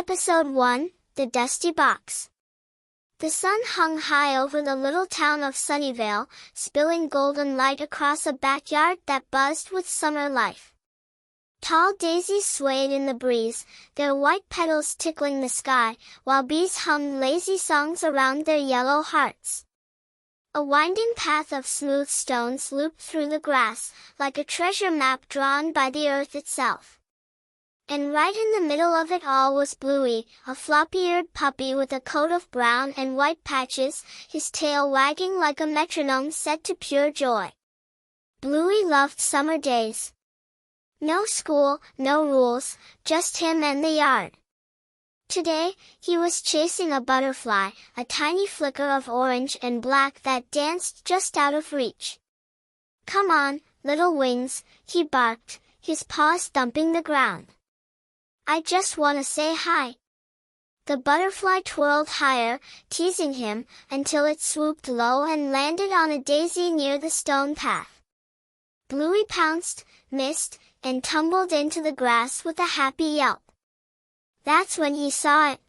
Episode 1, The Dusty Box. The sun hung high over the little town of Sunnyvale, spilling golden light across a backyard that buzzed with summer life. Tall daisies swayed in the breeze, their white petals tickling the sky, while bees hummed lazy songs around their yellow hearts. A winding path of smooth stones looped through the grass, like a treasure map drawn by the earth itself. And right in the middle of it all was Bluey, a floppy-eared puppy with a coat of brown and white patches, his tail wagging like a metronome set to pure joy. Bluey loved summer days. No school, no rules, just him and the yard. Today, he was chasing a butterfly, a tiny flicker of orange and black that danced just out of reach. "Come on, little wings," he barked, his paws thumping the ground. "I just want to say hi." The butterfly twirled higher, teasing him, until it swooped low and landed on a daisy near the stone path. Bluey pounced, missed, and tumbled into the grass with a happy yelp. That's when he saw it.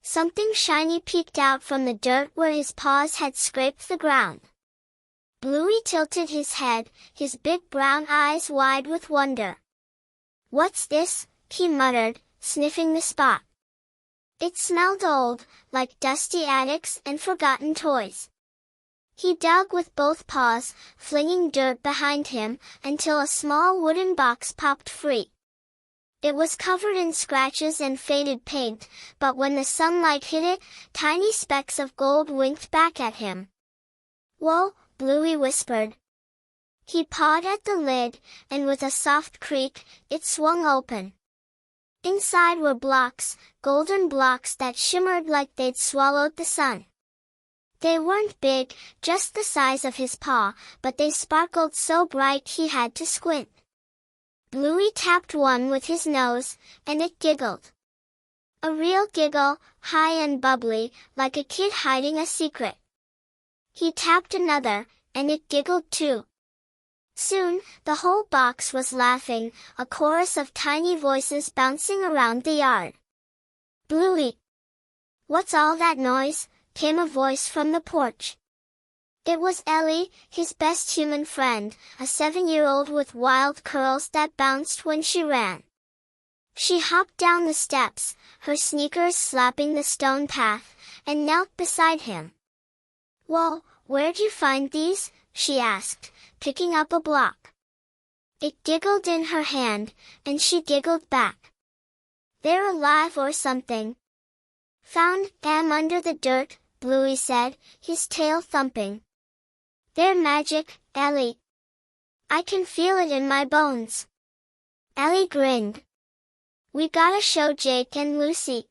Something shiny peeked out from the dirt where his paws had scraped the ground. Bluey tilted his head, his big brown eyes wide with wonder. "What's this?" he muttered, sniffing the spot. It smelled old, like dusty attics and forgotten toys. He dug with both paws, flinging dirt behind him, until a small wooden box popped free. It was covered in scratches and faded paint, but when the sunlight hit it, tiny specks of gold winked back at him. "Whoa," Bluey whispered. He pawed at the lid, and with a soft creak, it swung open. Inside were blocks, golden blocks that shimmered like they'd swallowed the sun. They weren't big, just the size of his paw, but they sparkled so bright he had to squint. Bluey tapped one with his nose, and it giggled. A real giggle, high and bubbly, like a kid hiding a secret. He tapped another, and it giggled too. Soon, the whole box was laughing, a chorus of tiny voices bouncing around the yard. "Bluey! What's all that noise?" came a voice from the porch. It was Ellie, his best human friend, a 7-year-old with wild curls that bounced when she ran. She hopped down the steps, her sneakers slapping the stone path, and knelt beside him. "Whoa, where'd you find these?" she asked, picking up a block. It giggled in her hand, and she giggled back. "They're alive or something." "Found them under the dirt," Bluey said, his tail thumping. "They're magic, Ellie. I can feel it in my bones." Ellie grinned. "We gotta show Jake and Lucy.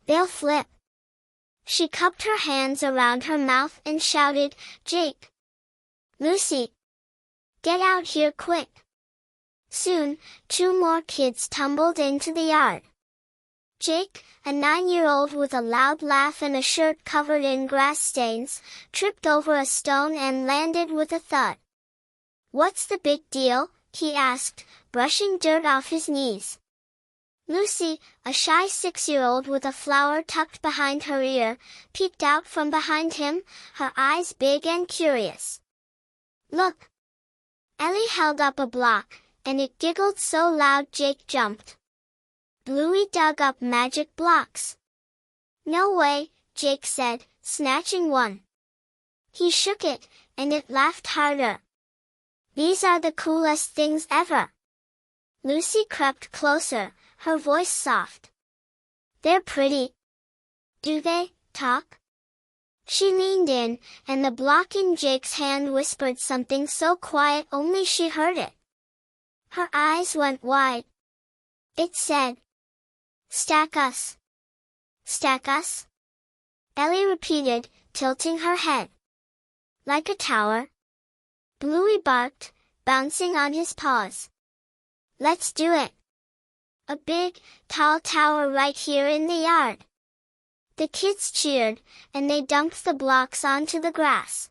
They'll flip." She cupped her hands around her mouth and shouted, "Jake! Lucy! Get out here quick!" Soon, 2 more kids tumbled into the yard. Jake, a 9-year-old with a loud laugh and a shirt covered in grass stains, tripped over a stone and landed with a thud. "What's the big deal?" he asked, brushing dirt off his knees. Lucy, a shy 6-year-old with a flower tucked behind her ear, peeked out from behind him, her eyes big and curious. "Look!" Ellie held up a block, and it giggled so loud Jake jumped. Bluey dug up magic blocks. "No way," Jake said, snatching one. He shook it, and it laughed harder. "These are the coolest things ever." Lucy crept closer, her voice soft. "They're pretty. Do they talk?" She leaned in, and the block in Jake's hand whispered something so quiet only she heard it. Her eyes went wide. It said, "Stack us. Stack us?" Ellie repeated, tilting her head. "Like a tower?" Bluey barked, bouncing on his paws. "Let's do it. A big, tall tower right here in the yard." The kids cheered, and they dumped the blocks onto the grass.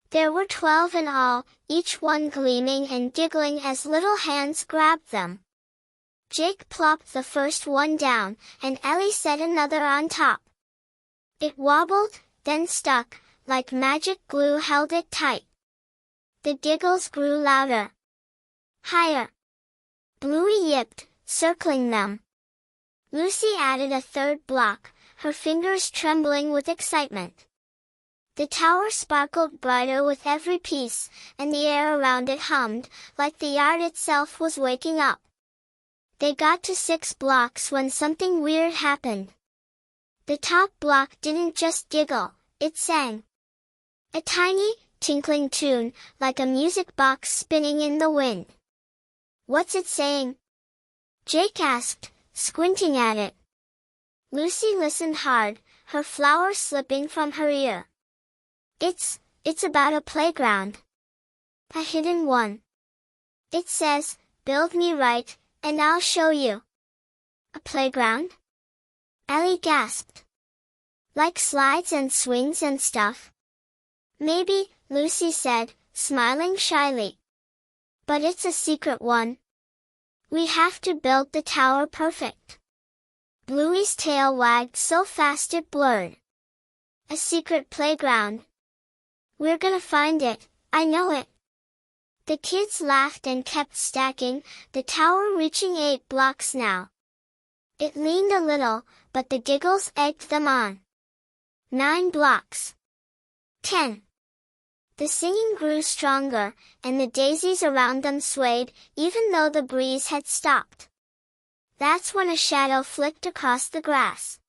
There were 12 in all, each one gleaming and giggling as little hands grabbed them. Jake plopped the first one down, and Ellie set another on top. It wobbled, then stuck, like magic glue held it tight. The giggles grew louder. Higher. Bluey yipped, circling them. Lucy added a third block, her fingers trembling with excitement. The tower sparkled brighter with every piece, and the air around it hummed, like the yard itself was waking up. They got to 6 blocks when something weird happened. The top block didn't just giggle, it sang. A tiny, tinkling tune, like a music box spinning in the wind. "What's it saying?" Jake asked, squinting at it. Lucy listened hard, her flower slipping from her ear. It's about a playground. A hidden one. It says, "Build me right, and I'll show you." A playground? Ellie gasped. Like slides and swings and stuff? Maybe, Lucy said, smiling shyly. But it's a secret one. We have to build the tower perfect. Bluey's tail wagged so fast it blurred. A secret playground. We're gonna find it, I know it. The kids laughed and kept stacking, the tower reaching 8 blocks now. It leaned a little, but the giggles egged them on. 9 blocks. 10. The singing grew stronger, and the daisies around them swayed, even though the breeze had stopped. That's when a shadow flicked across the grass.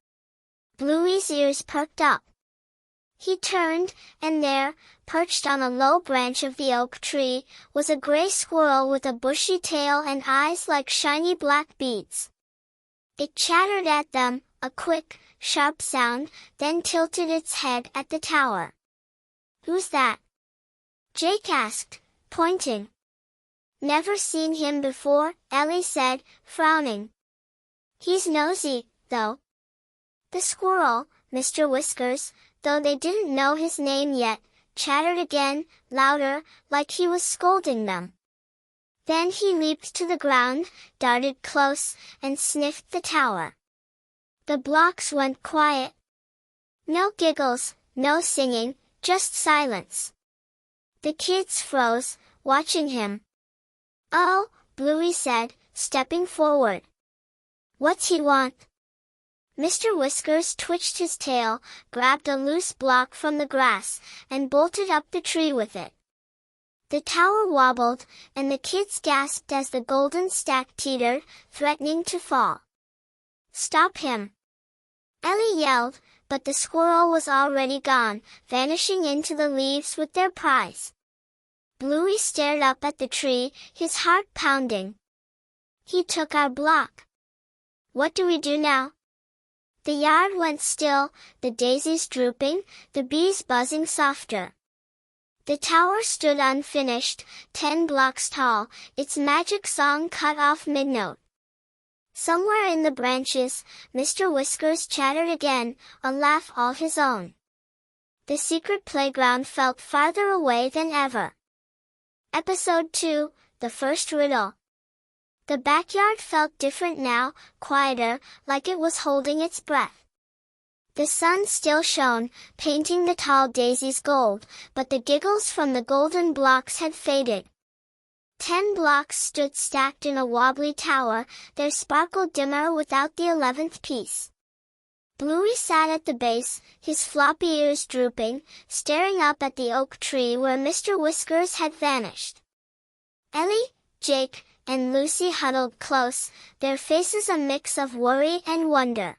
Bluey's ears perked up. He turned, and there, perched on a low branch of the oak tree, was a gray squirrel with a bushy tail and eyes like shiny black beads. It chattered at them, a quick, sharp sound, then tilted its head at the tower. "Who's that?" Jake asked, pointing. "Never seen him before," Ellie said, frowning. "He's nosy, though." The squirrel, Mr. Whiskers, though they didn't know his name yet, chattered again, louder, like he was scolding them. Then he leaped to the ground, darted close, and sniffed the tower. The blocks went quiet. No giggles, no singing, just silence. The kids froze, watching him. "Oh," Bluey said, stepping forward. "What's he want?" Mr. Whiskers twitched his tail, grabbed a loose block from the grass, and bolted up the tree with it. The tower wobbled, and the kids gasped as the golden stack teetered, threatening to fall. "Stop him!" Ellie yelled, but the squirrel was already gone, vanishing into the leaves with their prize. Bluey stared up at the tree, his heart pounding. "He took our block. What do we do now?" The yard went still, the daisies drooping, the bees buzzing softer. The tower stood unfinished, 10 blocks tall, its magic song cut off mid-note. Somewhere in the branches, Mr. Whiskers chattered again, a laugh all his own. The secret playground felt farther away than ever. Episode 2, The First Riddle. The backyard felt different now, quieter, like it was holding its breath. The sun still shone, painting the tall daisies gold, but the giggles from the golden blocks had faded. 10 blocks stood stacked in a wobbly tower, their sparkle dimmer without the 11th piece. Bluey sat at the base, his floppy ears drooping, staring up at the oak tree where Mr. Whiskers had vanished. Ellie, Jake, and Lucy huddled close, their faces a mix of worry and wonder.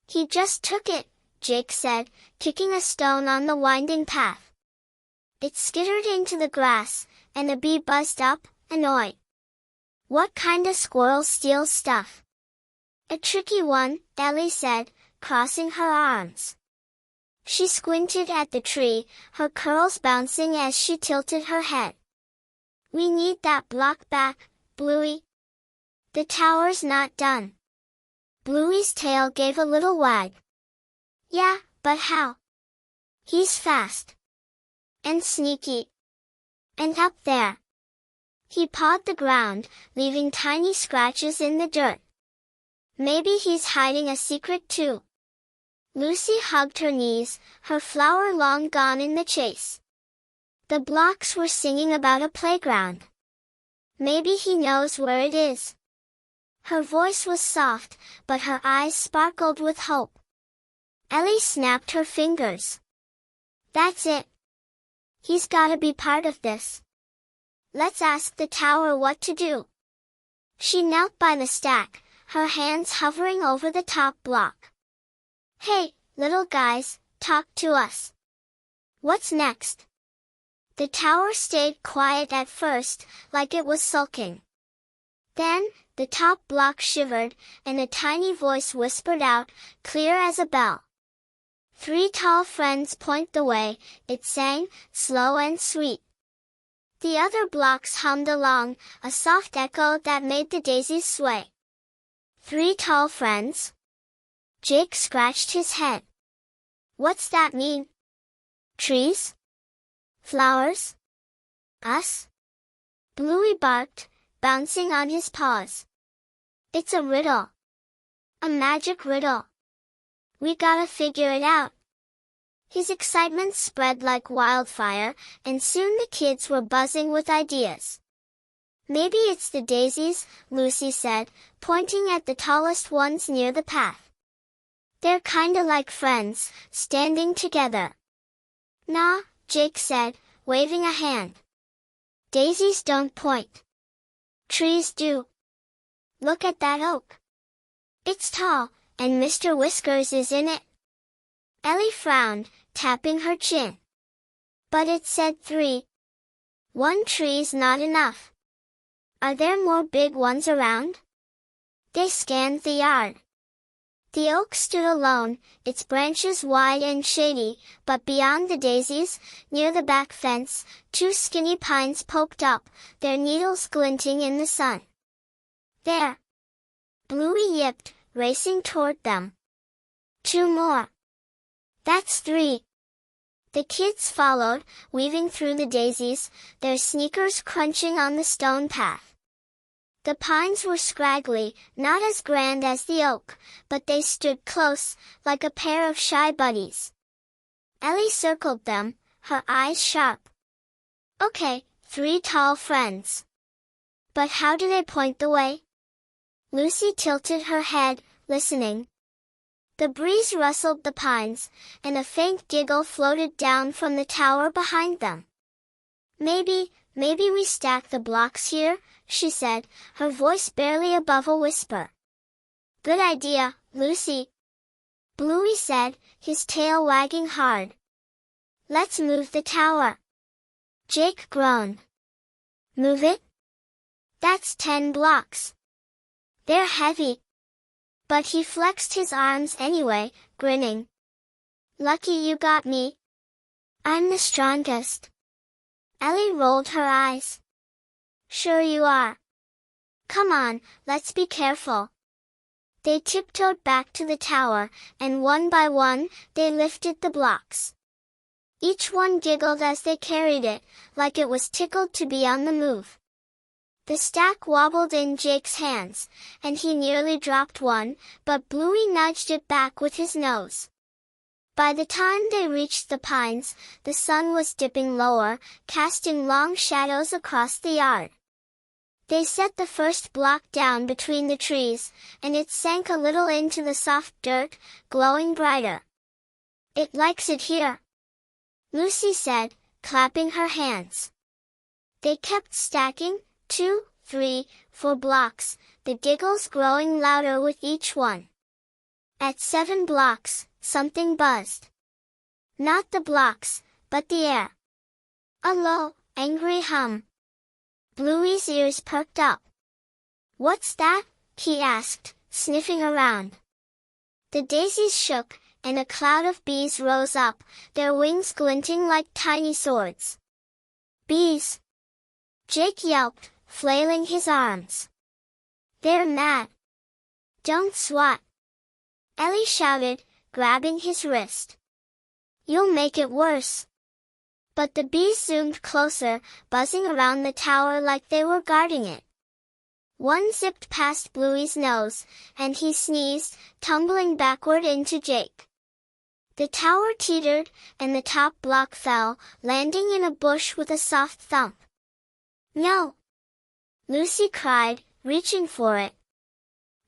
"He just took it," Jake said, kicking a stone on the winding path. It skittered into the grass, and a bee buzzed up, annoyed. "What kind of squirrel steals stuff?" "A tricky one," Ellie said, crossing her arms. She squinted at the tree, her curls bouncing as she tilted her head. "We need that block back, Bluey. The tower's not done." Bluey's tail gave a little wag. "Yeah, but how? He's fast. And sneaky. And up there. He pawed the ground, leaving tiny scratches in the dirt. Maybe he's hiding a secret too. Lucy hugged her knees, her flower long gone in the chase. The blocks were singing about a playground. Maybe he knows where it is. Her voice was soft, but her eyes sparkled with hope. Ellie snapped her fingers. That's it. He's gotta be part of this. Let's ask the tower what to do. She knelt by the stack, her hands hovering over the top block. Hey, little guys, talk to us. What's next? The tower stayed quiet at first, like it was sulking. Then, the top block shivered, and a tiny voice whispered out, clear as a bell. 3 tall friends point the way, it sang, slow and sweet. The other blocks hummed along, a soft echo that made the daisies sway. 3 tall friends? Jake scratched his head. What's that mean? Trees? Flowers? Us? Bluey barked, bouncing on his paws. It's a riddle. A magic riddle. We gotta figure it out. His excitement spread like wildfire, and soon the kids were buzzing with ideas. Maybe it's the daisies, Lucy said, pointing at the tallest ones near the path. They're kinda like friends, standing together. Nah, Jake said, waving a hand. Daisies don't point. Trees do. Look at that oak. It's tall, and Mr. Whiskers is in it. Ellie frowned, tapping her chin. But it said 3. 1 tree's not enough. Are there more big ones around? They scanned the yard. The oak stood alone, its branches wide and shady, but beyond the daisies, near the back fence, 2 skinny pines poked up, their needles glinting in the sun. There! Bluey yipped, racing toward them. 2 more. That's 3. The kids followed, weaving through the daisies, their sneakers crunching on the stone path. The pines were scraggly, not as grand as the oak, but they stood close, like a pair of shy buddies. Ellie circled them, her eyes sharp. Okay, 3 tall friends. But how do they point the way? Lucy tilted her head, listening. The breeze rustled the pines, and a faint giggle floated down from the tower behind them. Maybe we stack the blocks here, she said, her voice barely above a whisper. Good idea, Lucy. Bluey said, his tail wagging hard. Let's move the tower. Jake groaned. Move it? That's 10 blocks. They're heavy. But he flexed his arms anyway, grinning. Lucky you got me. I'm the strongest. Ellie rolled her eyes. Sure you are. Come on, let's be careful. They tiptoed back to the tower, and one by one, they lifted the blocks. Each one giggled as they carried it, like it was tickled to be on the move. The stack wobbled in Jake's hands, and he nearly dropped one, but Bluey nudged it back with his nose. By the time they reached the pines, the sun was dipping lower, casting long shadows across the yard. They set the first block down between the trees, and it sank a little into the soft dirt, glowing brighter. It likes it here, Lucy said, clapping her hands. They kept stacking, 2, 3, 4 blocks, the giggles growing louder with each one. At 7 blocks, something buzzed. Not the blocks, but the air. A low, angry hum. Bluey's ears perked up. What's that? He asked, sniffing around. The daisies shook, and a cloud of bees rose up, their wings glinting like tiny swords. Bees! Jake yelped, flailing his arms. They're mad. Don't swat. Ellie shouted, grabbing his wrist. You'll make it worse. But the bees zoomed closer, buzzing around the tower like they were guarding it. One zipped past Bluey's nose, and he sneezed, tumbling backward into Jake. The tower teetered, and the top block fell, landing in a bush with a soft thump. "No!" Lucy cried, reaching for it.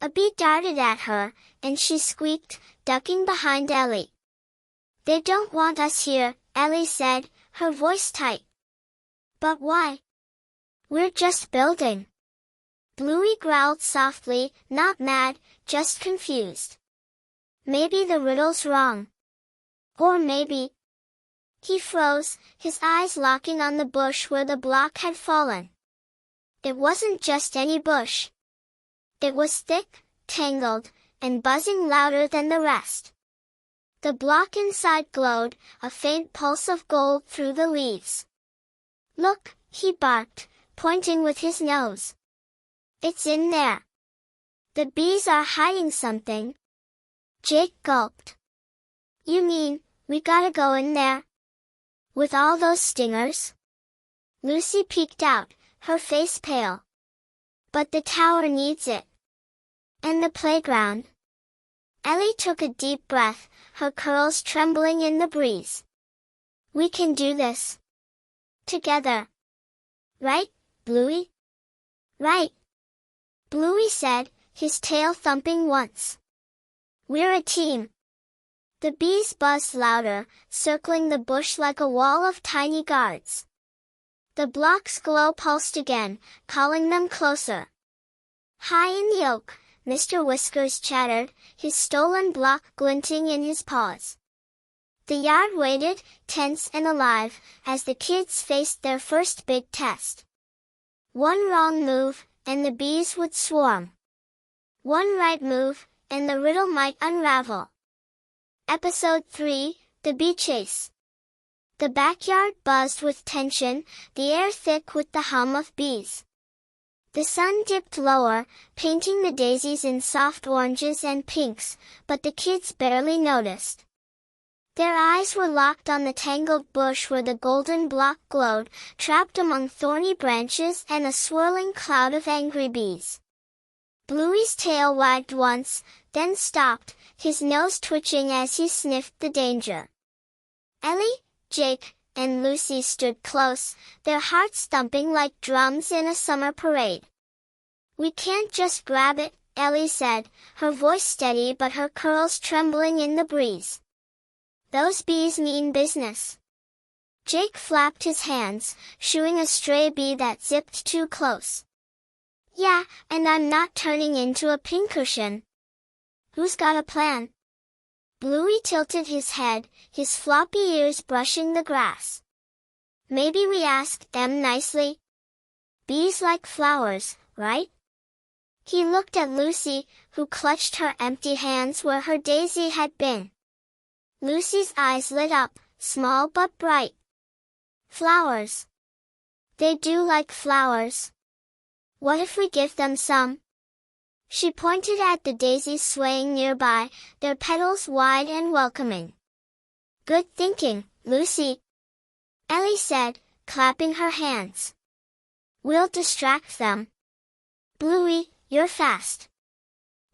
A bee darted at her, and she squeaked, ducking behind Ellie. "They don't want us here," Ellie said, her voice tight. "But why? We're just building." Bluey growled softly, not mad, just confused. "Maybe the riddle's wrong. Or maybe—" He froze, his eyes locking on the bush where the block had fallen. It wasn't just any bush. It was thick, tangled, and buzzing louder than the rest. The block inside glowed, a faint pulse of gold through the leaves. "Look," he barked, pointing with his nose. "It's in there. The bees are hiding something." Jake gulped. "You mean, we gotta go in there? With all those stingers?" Lucy peeked out, her face pale. "But the tower needs it. And the playground." Ellie took a deep breath, her curls trembling in the breeze. "We can do this. Together. Right, Bluey?" "Right," Bluey said, his tail thumping once. "We're a team." The bees buzzed louder, circling the bush like a wall of tiny guards. The block's glow pulsed again, calling them closer. High in the oak, Mr. Whiskers chattered, his stolen block glinting in his paws. The yard waited, tense and alive, as the kids faced their first big test. One wrong move, and the bees would swarm. One right move, and the riddle might unravel. Episode 3, The Bee Chase. The backyard buzzed with tension, the air thick with the hum of bees. The sun dipped lower, painting the daisies in soft oranges and pinks, but the kids barely noticed. Their eyes were locked on the tangled bush where the golden block glowed, trapped among thorny branches and a swirling cloud of angry bees. Bluey's tail wagged once, then stopped, his nose twitching as he sniffed the danger. Ellie, Jake, and Lucy stood close, their hearts thumping like drums in a summer parade. "We can't just grab it," Ellie said, her voice steady but her curls trembling in the breeze. "Those bees mean business." Jake flapped his hands, shooing a stray bee that zipped too close. "Yeah, and I'm not turning into a pincushion." "Who's got a plan?" Bluey tilted his head, his floppy ears brushing the grass. "Maybe we ask them nicely? Bees like flowers, right?" He looked at Lucy, who clutched her empty hands where her daisy had been. Lucy's eyes lit up, small but bright. "Flowers. They do like flowers. What if we give them some?" She pointed at the daisies swaying nearby, their petals wide and welcoming. "Good thinking, Lucy," Ellie said, clapping her hands. "We'll distract them. Bluey, you're fast.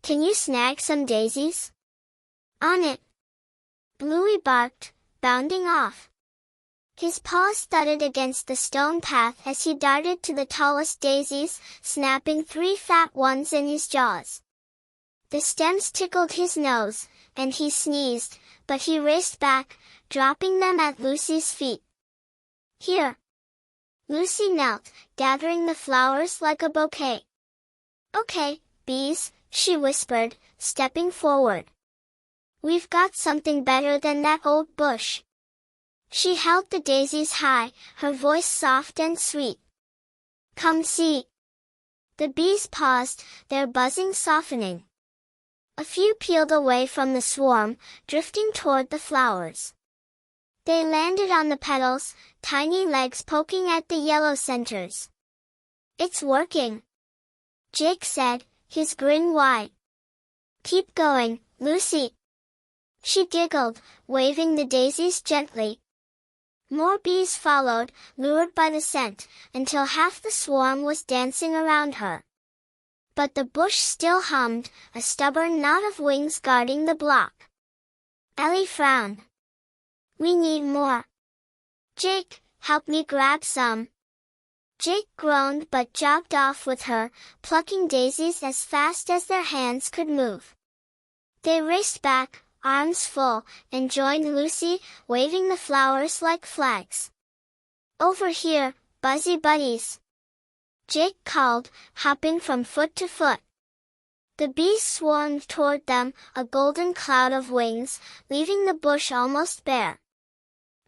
Can you snag some daisies?" "On it." Bluey barked, bounding off. His paws thudded against the stone path as he darted to the tallest daisies, snapping 3 fat ones in his jaws. The stems tickled his nose, and he sneezed, but he raced back, dropping them at Lucy's feet. "Here." Lucy knelt, gathering the flowers like a bouquet. "Okay, bees," she whispered, stepping forward. "We've got something better than that old bush." She held the daisies high, her voice soft and sweet. "Come see." The bees paused, their buzzing softening. A few peeled away from the swarm, drifting toward the flowers. They landed on the petals, tiny legs poking at the yellow centers. "It's working," Jake said, his grin wide. "Keep going, Lucy." She giggled, waving the daisies gently. More bees followed, lured by the scent, until half the swarm was dancing around her. But the bush still hummed, a stubborn knot of wings guarding the block. Ellie frowned. "We need more. Jake, help me grab some." Jake groaned but jogged off with her, plucking daisies as fast as their hands could move. They raced back, arms full, and joined Lucy, waving the flowers like flags. "Over here, Buzzy Buddies!" Jake called, hopping from foot to foot. The bees swarmed toward them, a golden cloud of wings, leaving the bush almost bare.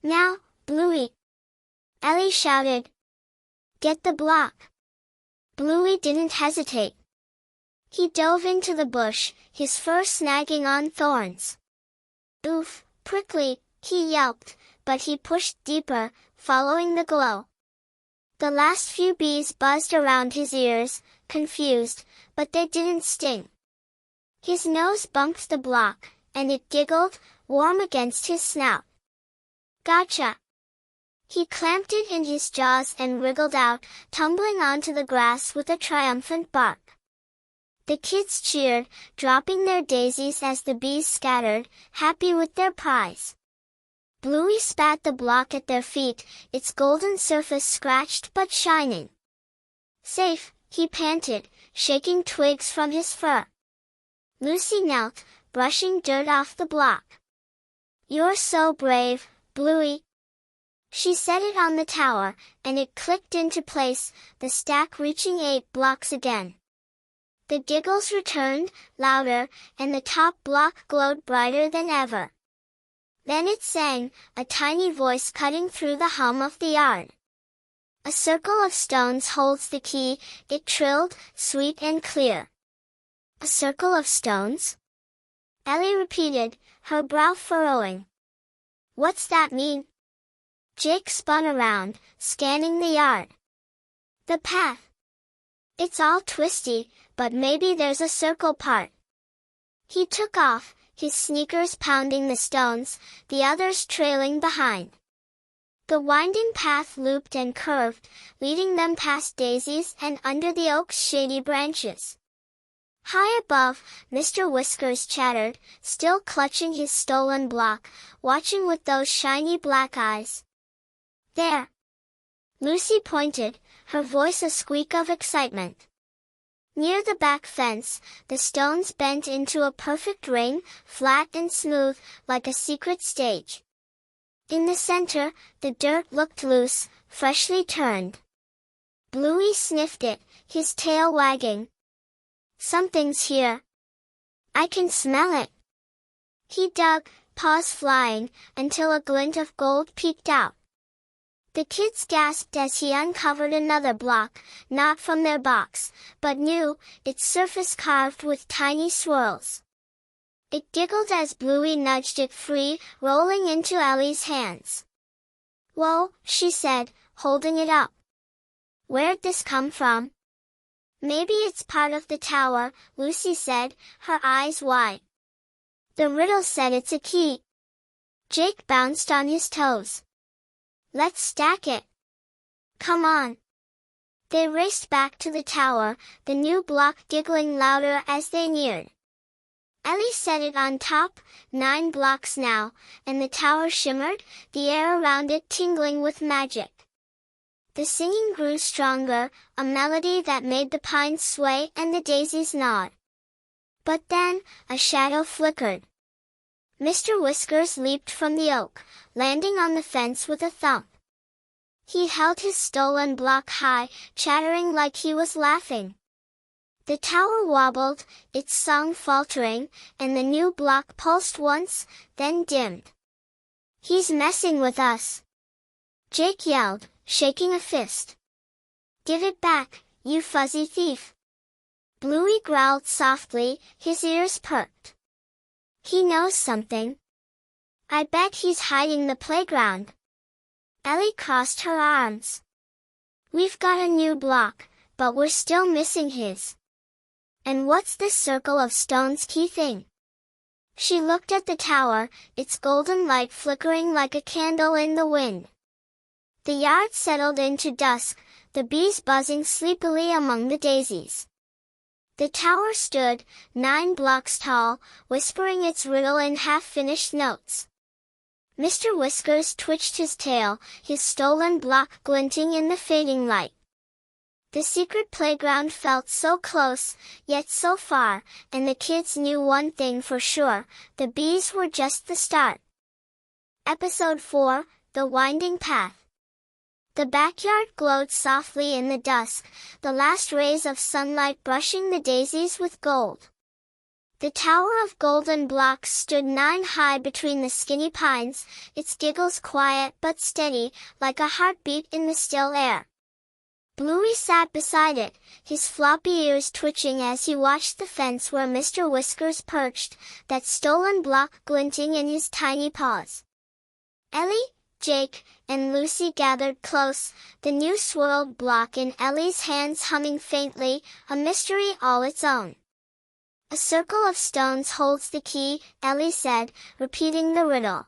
"Now, Bluey!" Ellie shouted. "Get the block!" Bluey didn't hesitate. He dove into the bush, his fur snagging on thorns. "Oof, prickly," he yelped, but he pushed deeper, following the glow. The last few bees buzzed around his ears, confused, but they didn't sting. His nose bumped the block, and it giggled, warm against his snout. "Gotcha!" He clamped it in his jaws and wriggled out, tumbling onto the grass with a triumphant bark. The kids cheered, dropping their daisies as the bees scattered, happy with their prize. Bluey spat the block at their feet, its golden surface scratched but shining. "Safe," he panted, shaking twigs from his fur. Lucy knelt, brushing dirt off the block. "You're so brave, Bluey." She set it on the tower, and it clicked into place, the stack reaching 8 blocks again. The giggles returned, louder, and the top block glowed brighter than ever. Then it sang, a tiny voice cutting through the hum of the yard. "A circle of stones holds the key," it trilled, sweet and clear. "A circle of stones?" Ellie repeated, her brow furrowing. "What's that mean?" Jake spun around, scanning the yard. "The path. It's all twisty, but maybe there's a circle part." He took off, his sneakers pounding the stones, the others trailing behind. The winding path looped and curved, leading them past daisies and under the oak's shady branches. High above, Mr. Whiskers chattered, still clutching his stolen block, watching with those shiny black eyes. "There!" Lucy pointed, her voice a squeak of excitement. Near the back fence, the stones bent into a perfect ring, flat and smooth, like a secret stage. In the center, the dirt looked loose, freshly turned. Bluey sniffed it, his tail wagging. "Something's here. I can smell it." He dug, paws flying, until a glint of gold peeked out. The kids gasped as he uncovered another block, not from their box, but new, its surface carved with tiny swirls. It giggled as Bluey nudged it free, rolling into Ellie's hands. "Whoa," she said, holding it up. "Where'd this come from?" "Maybe it's part of the tower," Lucy said, her eyes wide. "The riddle said it's a key." Jake bounced on his toes. "Let's stack it." "Come on." They raced back to the tower, the new block giggling louder as they neared. Ellie set it on top, 9 blocks now, and the tower shimmered, the air around it tingling with magic. The singing grew stronger, a melody that made the pines sway and the daisies nod. But then, a shadow flickered. Mr. Whiskers leaped from the oak, landing on the fence with a thump. He held his stolen block high, chattering like he was laughing. The tower wobbled, its song faltering, and the new block pulsed once, then dimmed. "He's messing with us!" Jake yelled, shaking a fist. "Give it back, you fuzzy thief!" Bluey growled softly, his ears perked. "He knows something. I bet he's hiding the playground." Ellie crossed her arms. "We've got a new block, but we're still missing his. And what's this circle of stones key thing?" She looked at the tower, its golden light flickering like a candle in the wind. The yard settled into dusk, the bees buzzing sleepily among the daisies. The tower stood, 9 blocks tall, whispering its riddle in half-finished notes. Mr. Whiskers twitched his tail, his stolen block glinting in the fading light. The secret playground felt so close, yet so far, and the kids knew one thing for sure, the bees were just the start. Episode 4, The Winding Path. The backyard glowed softly in the dusk, the last rays of sunlight brushing the daisies with gold. The tower of golden blocks stood 9 high between the skinny pines, its giggles quiet but steady, like a heartbeat in the still air. Bluey sat beside it, his floppy ears twitching as he watched the fence where Mr. Whiskers perched, that stolen block glinting in his tiny paws. Ellie, Jake, and Lucy gathered close, the new swirled block in Ellie's hands humming faintly, a mystery all its own. "A circle of stones holds the key," Ellie said, repeating the riddle.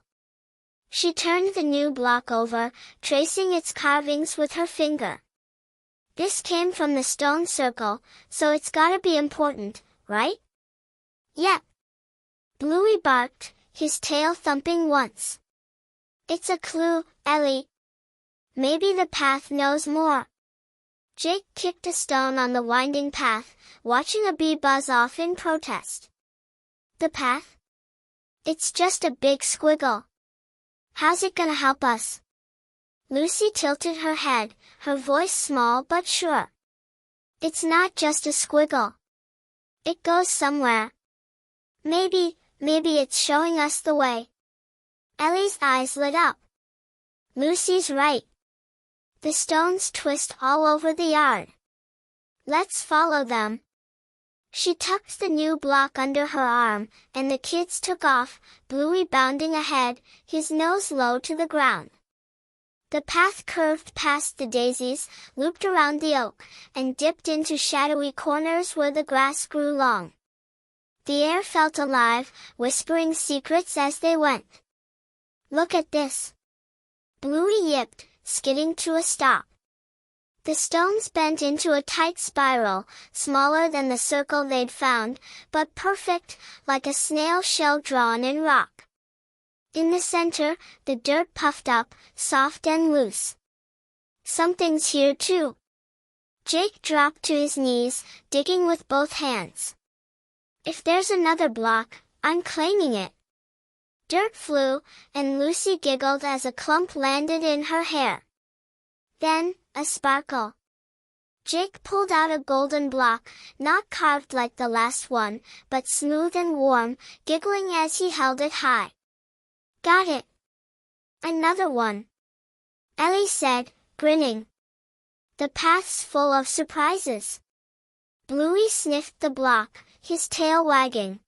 She turned the new block over, tracing its carvings with her finger. "This came from the stone circle, so it's gotta be important, right?" "Yep." Bluey barked, his tail thumping once. "It's a clue, Ellie. Maybe the path knows more." Jake kicked a stone on the winding path, watching a bee buzz off in protest. "The path? It's just a big squiggle. How's it gonna help us?" Lucy tilted her head, her voice small but sure. "It's not just a squiggle. It goes somewhere. Maybe it's showing us the way." Ellie's eyes lit up. "Lucy's right. The stones twist all over the yard. Let's follow them." She tucked the new block under her arm, and the kids took off, Bluey bounding ahead, his nose low to the ground. The path curved past the daisies, looped around the oak, and dipped into shadowy corners where the grass grew long. The air felt alive, whispering secrets as they went. "Look at this!" Bluey yipped, skidding to a stop. The stones bent into a tight spiral, smaller than the circle they'd found, but perfect, like a snail shell drawn in rock. In the center, the dirt puffed up, soft and loose. "Something's here too." Jake dropped to his knees, digging with both hands. "If there's another block, I'm claiming it." Dirt flew, and Lucy giggled as a clump landed in her hair. Then, a sparkle. Jake pulled out a golden block, not carved like the last one, but smooth and warm, giggling as he held it high. "Got it. Another one," Ellie said, grinning. "The path's full of surprises." Bluey sniffed the block, his tail wagging.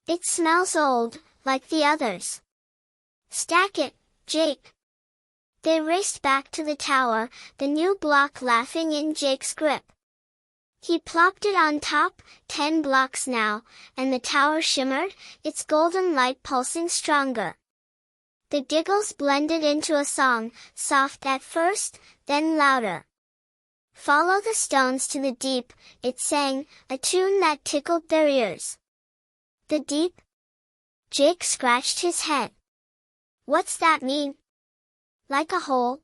"It smells old, like the others." "Stack it, Jake." They raced back to the tower, the new block laughing in Jake's grip. He plopped it on top, 10 blocks now, and the tower shimmered, its golden light pulsing stronger. The giggles blended into a song, soft at first, then louder. "Follow the stones to the deep," it sang, a tune that tickled their ears. "The deep?" Jake scratched his head. "What's that mean? Like a hole?"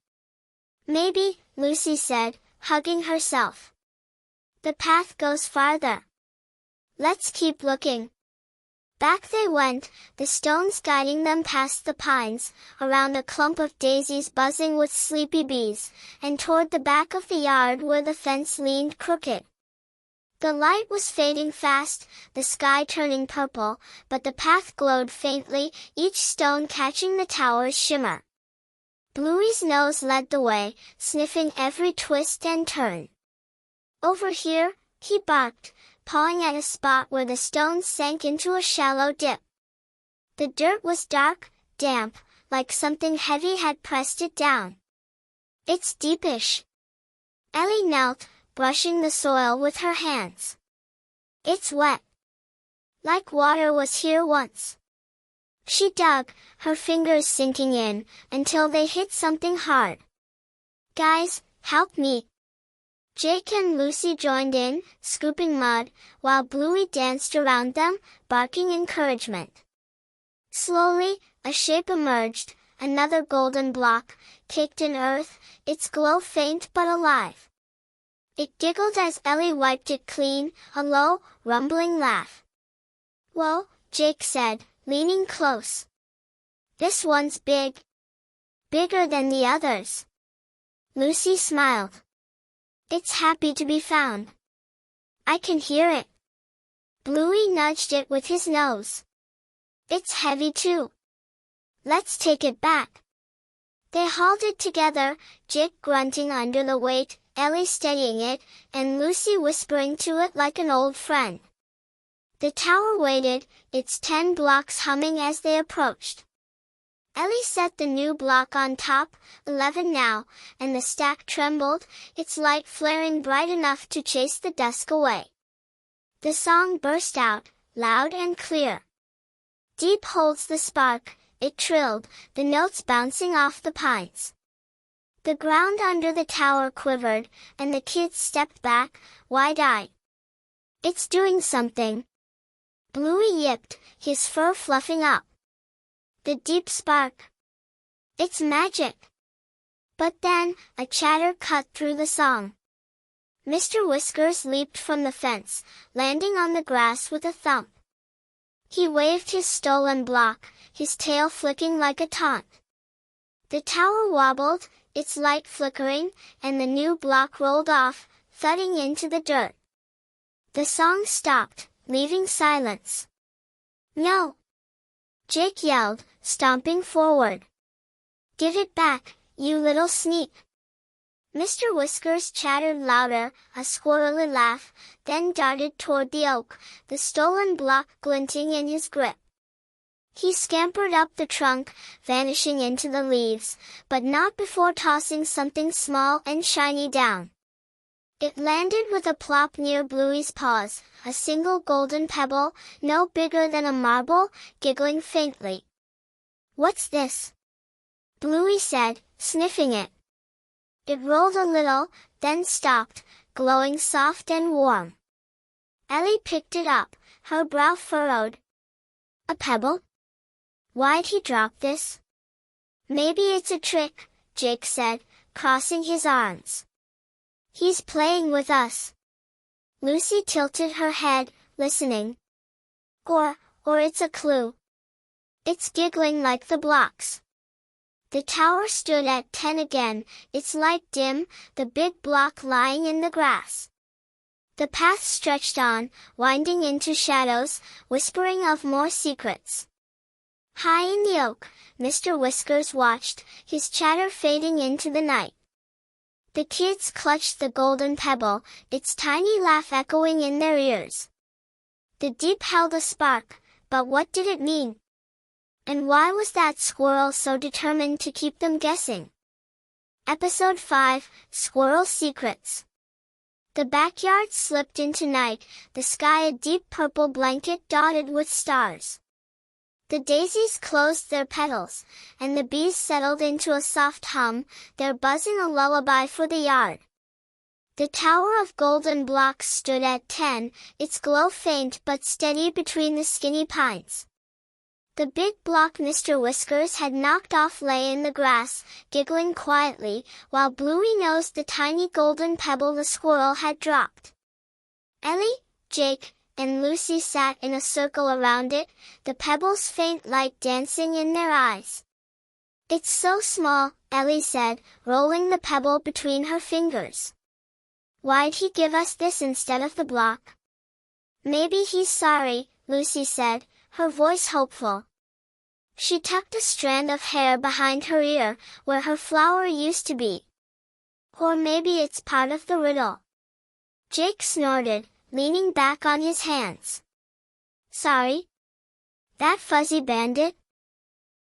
"Maybe," Lucy said, hugging herself. "The path goes farther. Let's keep looking." Back they went, the stones guiding them past the pines, around a clump of daisies buzzing with sleepy bees, and toward the back of the yard where the fence leaned crooked. The light was fading fast, the sky turning purple, but the path glowed faintly, each stone catching the tower's shimmer. Bluey's nose led the way, sniffing every twist and turn. "Over here," he barked, pawing at a spot where the stones sank into a shallow dip. The dirt was dark, damp, like something heavy had pressed it down. "It's deepish." Ellie knelt, brushing the soil with her hands. "It's wet. Like water was here once." She dug, her fingers sinking in, until they hit something hard. Guys, help me! Jake and Lucy joined in, scooping mud, while Bluey danced around them, barking encouragement. Slowly, a shape emerged, another golden block, caked in earth, its glow faint but alive. It giggled as Ellie wiped it clean, a low, rumbling laugh. "Whoa," Jake said, leaning close. "This one's big. Bigger than the others." Lucy smiled. "It's happy to be found. I can hear it." Bluey nudged it with his nose. "It's heavy too. Let's take it back." They hauled it together, Jake grunting under the weight, Ellie steadying it, and Lucy whispering to it like an old friend. The tower waited, its 10 blocks humming as they approached. Ellie set the new block on top, 11 now, and the stack trembled, its light flaring bright enough to chase the dusk away. The song burst out, loud and clear. "Deep holds the spark," it trilled, the notes bouncing off the pines. The ground under the tower quivered, and the kids stepped back, wide-eyed. "It's doing something," Bluey yipped, his fur fluffing up. "The deep spark. It's magic." But then, a chatter cut through the song. Mr. Whiskers leaped from the fence, landing on the grass with a thump. He waved his stolen block, his tail flicking like a taunt. The tower wobbled, its light flickering, and the new block rolled off, thudding into the dirt. The song stopped, leaving silence. "No!" Jake yelled, stomping forward. "Give it back, you little sneak!" Mr. Whiskers chattered louder, a squirrely laugh, then darted toward the oak, the stolen block glinting in his grip. He scampered up the trunk, vanishing into the leaves, but not before tossing something small and shiny down. It landed with a plop near Bluey's paws, a single golden pebble, no bigger than a marble, giggling faintly. "What's this?" Bluey said, sniffing it. It rolled a little, then stopped, glowing soft and warm. Ellie picked it up, her brow furrowed. "A pebble? Why'd he drop this?" "Maybe it's a trick," Jake said, crossing his arms. "He's playing with us." Lucy tilted her head, listening. Or it's a clue. It's giggling like the blocks." The tower stood at 10 again, its light dim, the big block lying in the grass. The path stretched on, winding into shadows, whispering of more secrets. High in the oak, Mr. Whiskers watched, his chatter fading into the night. The kids clutched the golden pebble, its tiny laugh echoing in their ears. The deep held a spark, but what did it mean? And why was that squirrel so determined to keep them guessing? Episode 5, Squirrel Secrets. The backyard slipped into night, the sky a deep purple blanket dotted with stars. The daisies closed their petals, and the bees settled into a soft hum, their buzzing a lullaby for the yard. The tower of golden blocks stood at 10, its glow faint but steady between the skinny pines. The big block Mr. Whiskers had knocked off lay in the grass, giggling quietly, while Bluey nosed the tiny golden pebble the squirrel had dropped. Ellie, Jake, and Lucy sat in a circle around it, the pebble's faint light dancing in their eyes. "It's so small," Ellie said, rolling the pebble between her fingers. "Why'd he give us this instead of the block?" "Maybe he's sorry," Lucy said, her voice hopeful. She tucked a strand of hair behind her ear, where her flower used to be. "Or maybe it's part of the riddle." Jake snorted, leaning back on his hands. "Sorry? That fuzzy bandit?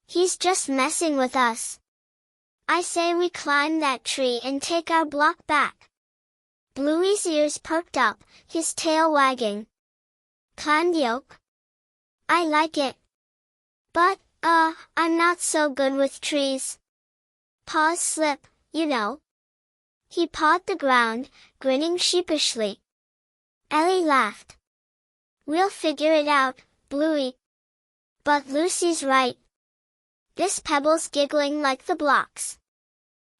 He's just messing with us. I say we climb that tree and take our block back." Bluey's ears perked up, his tail wagging. "Climb the oak? I like it. But, I'm not so good with trees. Paws slip, you know." He pawed the ground, grinning sheepishly. Ellie laughed. We'll figure it out, Bluey. But Lucy's right. This pebble's giggling like the blocks.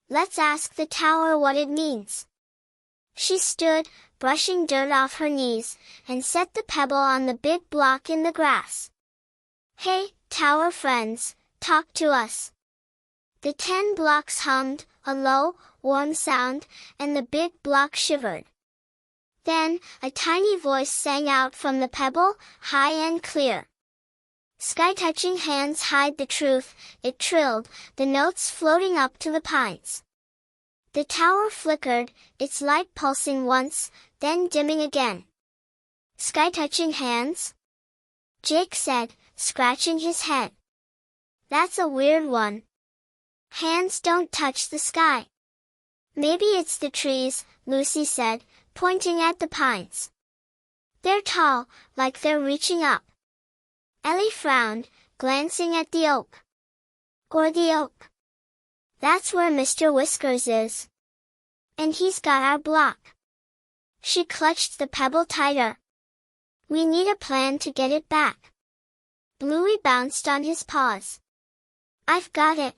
Let's ask the tower what it means. She stood, brushing dirt off her knees, and set the pebble on the big block in the grass. Hey, tower friends, talk to us. The 10 blocks hummed, a low, warm sound, and the big block shivered. Then, a tiny voice sang out from the pebble, high and clear. Sky-touching hands hide the truth, it trilled, the notes floating up to the pines. The tower flickered, its light pulsing once, then dimming again. Sky-touching hands? Jake said, scratching his head. That's a weird one. Hands don't touch the sky. Maybe it's the trees, Lucy said, pointing at the pines. They're tall, like they're reaching up. Ellie frowned, glancing at the oak. Or the oak. That's where Mr. Whiskers is. And he's got our block. She clutched the pebble tighter. We need a plan to get it back. Bluey bounced on his paws. I've got it.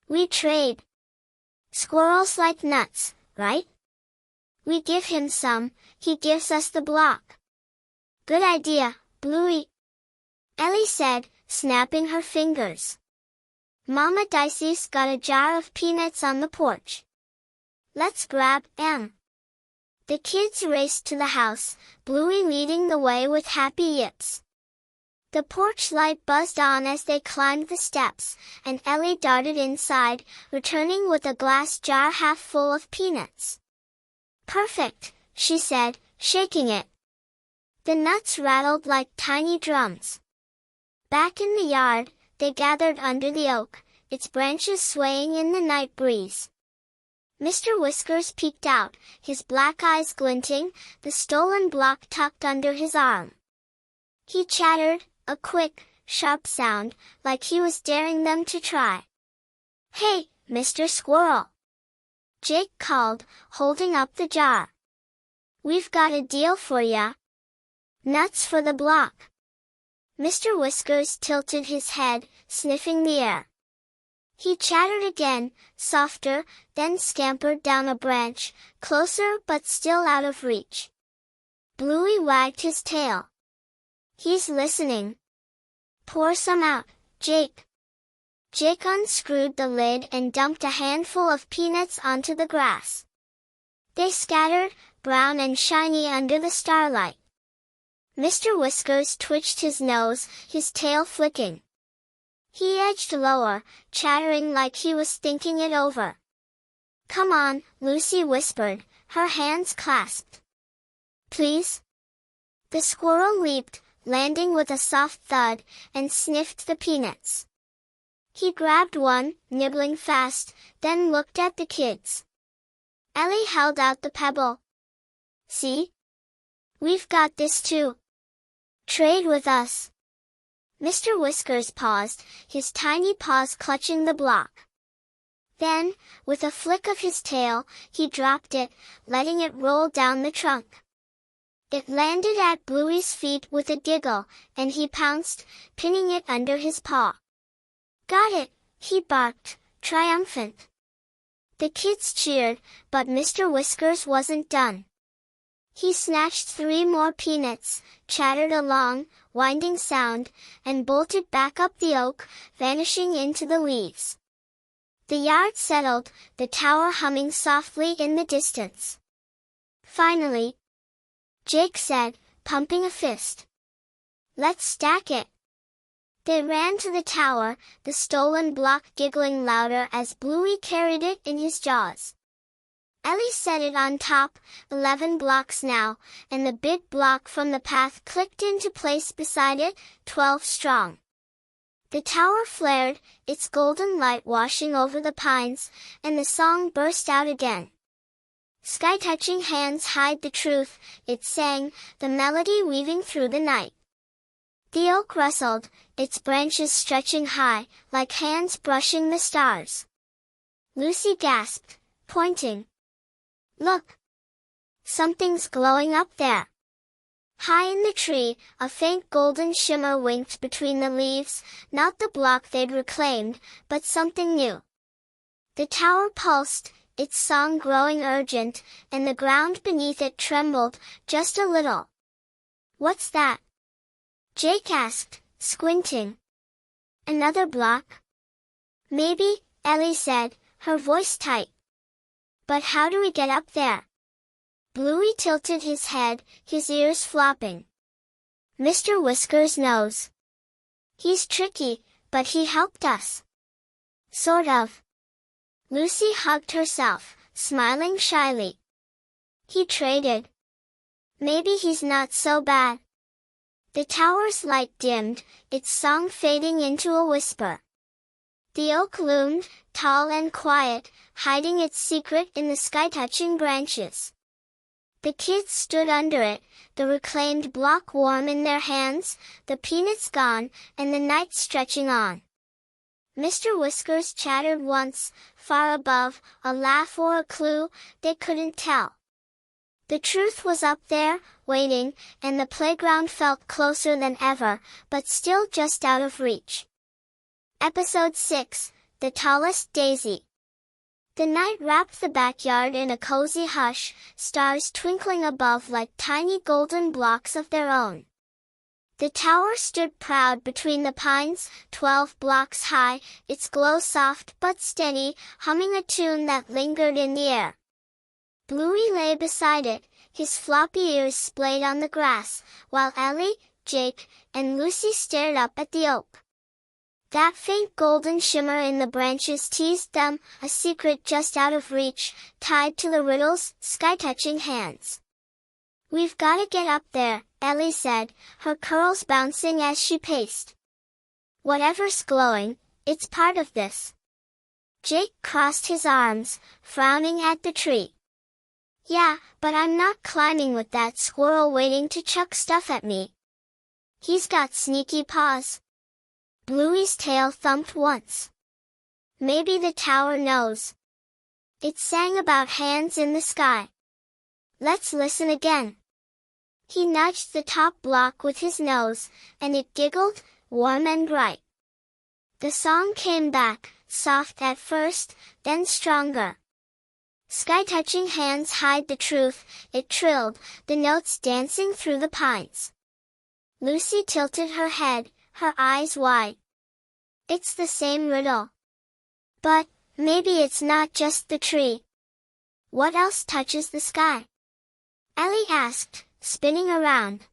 We trade. Squirrels like nuts, right? We give him some, he gives us the block. Good idea, Bluey. Ellie said, snapping her fingers. Mama Dicey's got a jar of peanuts on the porch. Let's grab 'em. The kids raced to the house, Bluey leading the way with happy yips. The porch light buzzed on as they climbed the steps, and Ellie darted inside, returning with a glass jar half full of peanuts. Perfect, she said, shaking it. The nuts rattled like tiny drums. Back in the yard, they gathered under the oak, its branches swaying in the night breeze. Mr. Whiskers peeked out, his black eyes glinting, the stolen block tucked under his arm. He chattered, a quick, sharp sound, like he was daring them to try. Hey, Mr. Squirrel! Jake called, holding up the jar. We've got a deal for ya. Nuts for the block. Mr. Whiskers tilted his head, sniffing the air. He chattered again, softer, then scampered down a branch, closer but still out of reach. Bluey wagged his tail. He's listening. Pour some out, Jake. Jake unscrewed the lid and dumped a handful of peanuts onto the grass. They scattered, brown and shiny under the starlight. Mr. Whiskers twitched his nose, his tail flicking. He edged lower, chattering like he was thinking it over. Come on, Lucy whispered, her hands clasped. Please? The squirrel leaped, landing with a soft thud, and sniffed the peanuts. He grabbed one, nibbling fast, then looked at the kids. Ellie held out the pebble. See? We've got this too. Trade with us. Mr. Whiskers paused, his tiny paws clutching the block. Then, with a flick of his tail, he dropped it, letting it roll down the trunk. It landed at Bluey's feet with a giggle, and he pounced, pinning it under his paw. Got it, he barked, triumphant. The kids cheered, but Mr. Whiskers wasn't done. He snatched 3 more peanuts, chattered a long, winding sound, and bolted back up the oak, vanishing into the leaves. The yard settled, the tower humming softly in the distance. Finally, Jake said, pumping a fist. Let's stack it. They ran to the tower, the stolen block giggling louder as Bluey carried it in his jaws. Ellie set it on top, 11 blocks now, and the big block from the path clicked into place beside it, 12 strong. The tower flared, its golden light washing over the pines, and the song burst out again. Sky-touching hands hide the truth, it sang, the melody weaving through the night. The oak rustled, its branches stretching high, like hands brushing the stars. Lucy gasped, pointing. Look! Something's glowing up there. High in the tree, a faint golden shimmer winked between the leaves, not the block they'd reclaimed, but something new. The tower pulsed, its song growing urgent, and the ground beneath it trembled, just a little. "What's that?" Jake asked, squinting. "Another block?" "Maybe," Ellie said, her voice tight. "But how do we get up there?" Bluey tilted his head, his ears flopping. "Mr. Whiskers knows. He's tricky, but he helped us." "Sort of." Lucy hugged herself, smiling shyly. "He traded. Maybe he's not so bad." The tower's light dimmed, its song fading into a whisper. The oak loomed, tall and quiet, hiding its secret in the sky-touching branches. The kids stood under it, the reclaimed block warm in their hands, the peanuts gone, and the night stretching on. Mr. Whiskers chattered once, far above, a laugh or a clue, they couldn't tell. The truth was up there, waiting, and the playground felt closer than ever, but still just out of reach. Episode 6, The Tallest Daisy. The night wrapped the backyard in a cozy hush, stars twinkling above like tiny golden blocks of their own. The tower stood proud between the pines, 12 blocks high, its glow soft but steady, humming a tune that lingered in the air. Bluey lay beside it, his floppy ears splayed on the grass, while Ellie, Jake, and Lucy stared up at the oak. That faint golden shimmer in the branches teased them, a secret just out of reach, tied to the riddle's sky-touching hands. "We've gotta get up there," Ellie said, her curls bouncing as she paced. "Whatever's glowing, it's part of this." Jake crossed his arms, frowning at the tree. "Yeah, but I'm not climbing with that squirrel waiting to chuck stuff at me. He's got sneaky paws." Bluey's tail thumped once. "Maybe the tower knows." It sang about hands in the sky. "Let's listen again." He nudged the top block with his nose, and it giggled, warm and bright. The song came back, soft at first, then stronger. "Sky-touching hands hide the truth," it trilled, the notes dancing through the pines. Lucy tilted her head, her eyes wide. "It's the same riddle. But, maybe it's not just the tree. What else touches the sky?" Ellie asked, spinning around.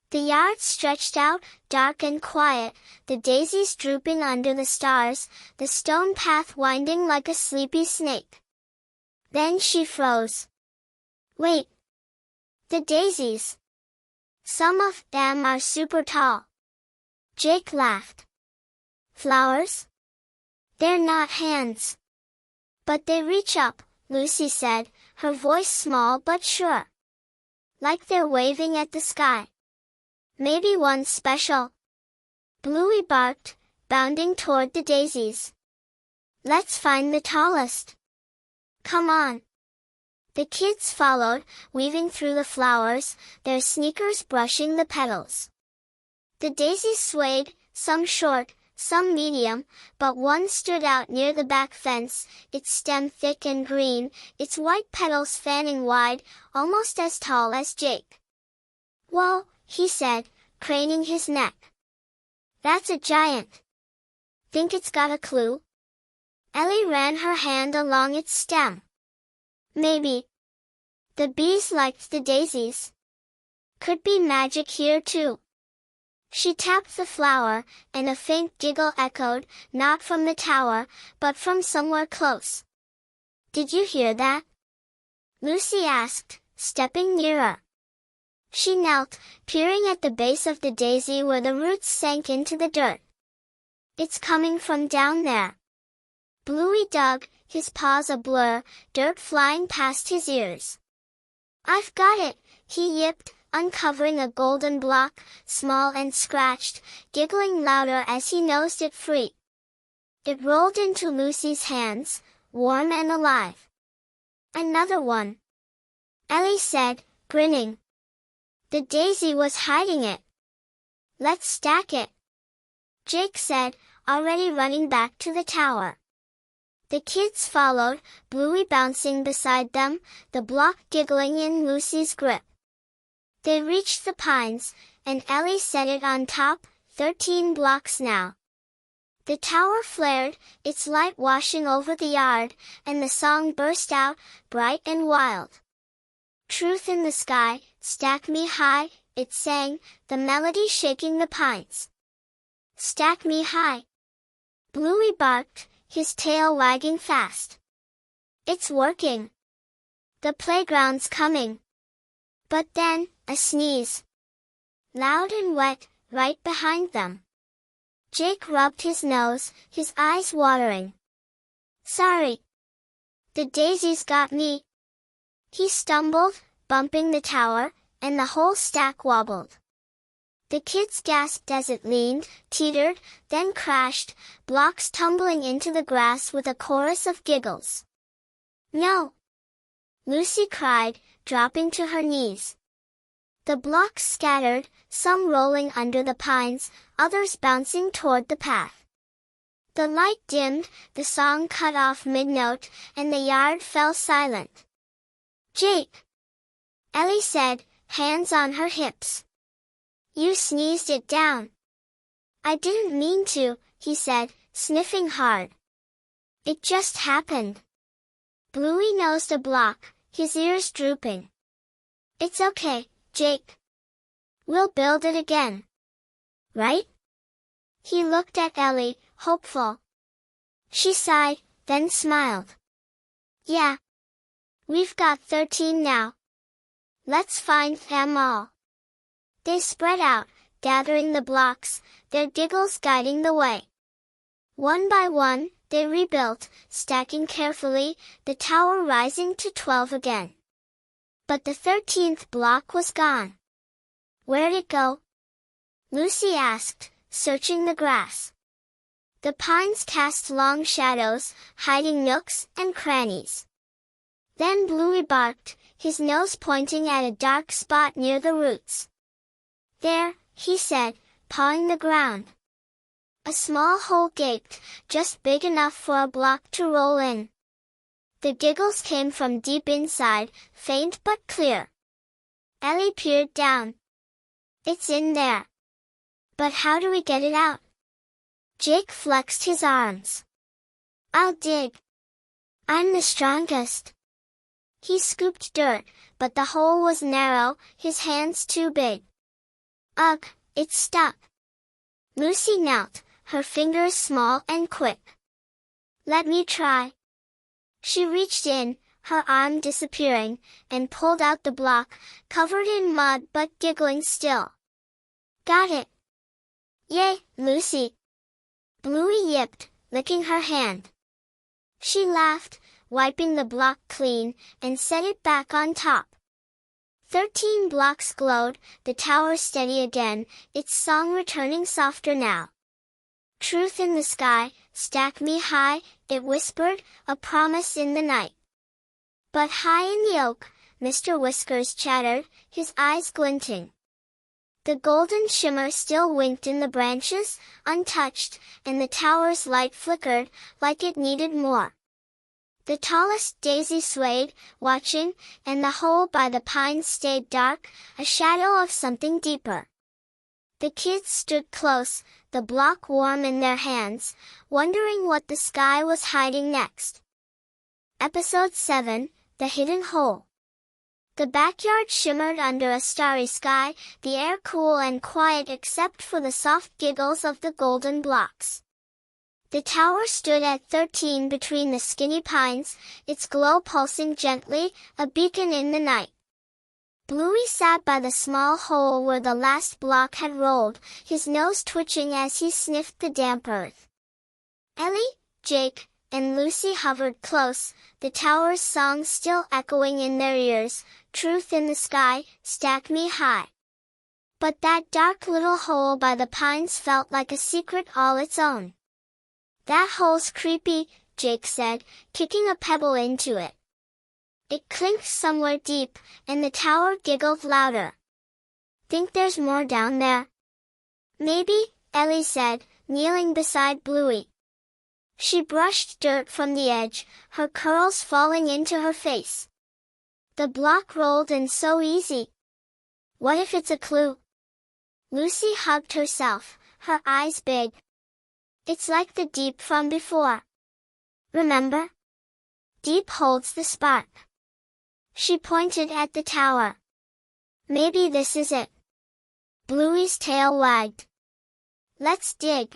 The yard stretched out, dark and quiet, the daisies drooping under the stars, the stone path winding like a sleepy snake. Then she froze. "Wait! The daisies! Some of them are super tall." Jake laughed. "Flowers? They're not hands." "But they reach up," Lucy said, her voice small but sure. "Like they're waving at the sky. Maybe one's special." Bluey barked, bounding toward the daisies. "Let's find the tallest. Come on." The kids followed, weaving through the flowers, their sneakers brushing the petals. The daisies swayed, some short, some medium, but one stood out near the back fence, its stem thick and green, its white petals fanning wide, almost as tall as Jake. "Whoa," he said, craning his neck. "That's a giant. Think it's got a clue?" Ellie ran her hand along its stem. "Maybe. The bees liked the daisies. Could be magic here too." She tapped the flower, and a faint giggle echoed, not from the tower, but from somewhere close. "Did you hear that?" Lucy asked, stepping nearer. She knelt, peering at the base of the daisy where the roots sank into the dirt. "It's coming from down there." Bluey dug, his paws a blur, dirt flying past his ears. "I've got it," he yipped, uncovering a golden block, small and scratched, giggling louder as he nosed it free. It rolled into Lucy's hands, warm and alive. "Another one." Ellie said, grinning. The daisy was hiding it. Let's stack it, Jake said, already running back to the tower. The kids followed, Bluey bouncing beside them, the block giggling in Lucy's grip. They reached the pines, and Ellie set it on top, 13 blocks now. The tower flared, its light washing over the yard, and the song burst out, bright and wild. Truth in the sky, stack me high, it sang, the melody shaking the pines. Stack me high. Bluey barked, his tail wagging fast. It's working. The playground's coming. But then, a sneeze. Loud and wet, right behind them. Jake rubbed his nose, his eyes watering. Sorry. The daisies got me. He stumbled, bumping the tower, and the whole stack wobbled. The kids gasped as it leaned, teetered, then crashed, blocks tumbling into the grass with a chorus of giggles. No! Lucy cried, dropping to her knees. The blocks scattered, some rolling under the pines, others bouncing toward the path. The light dimmed, the song cut off mid-note, and the yard fell silent. Jake! Ellie said, hands on her hips. You sneezed it down. I didn't mean to, he said, sniffing hard. It just happened. Bluey nosed a block, his ears drooping. It's okay, Jake. We'll build it again. Right? He looked at Ellie, hopeful. She sighed, then smiled. Yeah. We've got 13 now. Let's find them all. They spread out, gathering the blocks, their giggles guiding the way. One by one, they rebuilt, stacking carefully, the tower rising to 12 again. But the 13th block was gone. Where'd it go? Lucy asked, searching the grass. The pines cast long shadows, hiding nooks and crannies. Then Bluey barked, his nose pointing at a dark spot near the roots. There, he said, pawing the ground. A small hole gaped, just big enough for a block to roll in. The giggles came from deep inside, faint but clear. Ellie peered down. It's in there. But how do we get it out? Jake flexed his arms. I'll dig. I'm the strongest. He scooped dirt, but the hole was narrow, his hands too big. Ugh, it's stuck. Lucy knelt, her fingers small and quick. Let me try. She reached in, her arm disappearing, and pulled out the block, covered in mud but giggling still. Got it. Yay, Lucy. Bluey yipped, licking her hand. She laughed, wiping the block clean, and set it back on top. 13 blocks glowed, the tower steady again, its song returning softer now. Truth in the sky, stack me high, it whispered, a promise in the night. But high in the oak, Mr. Whiskers chattered, his eyes glinting. The golden shimmer still winked in the branches, untouched, and the tower's light flickered, like it needed more. The tallest daisy swayed, watching, and the hole by the pines stayed dark, a shadow of something deeper. The kids stood close, the block warm in their hands, wondering what the sky was hiding next. Episode 7, The Hidden Hole. The backyard shimmered under a starry sky, the air cool and quiet except for the soft giggles of the golden blocks. The tower stood at 13 between the skinny pines, its glow pulsing gently, a beacon in the night. Bluey sat by the small hole where the last block had rolled, his nose twitching as he sniffed the damp earth. Ellie, Jake, and Lucy hovered close, the tower's song still echoing in their ears, truth in the sky, stack me high. But that dark little hole by the pines felt like a secret all its own. That hole's creepy, Jake said, kicking a pebble into it. It clinked somewhere deep, and the tower giggled louder. Think there's more down there? Maybe, Ellie said, kneeling beside Bluey. She brushed dirt from the edge, her curls falling into her face. The block rolled in so easy. What if it's a clue? Lucy hugged herself, her eyes big. It's like the deep from before. Remember? Deep holds the spark. She pointed at the tower. Maybe this is it. Bluey's tail wagged. Let's dig.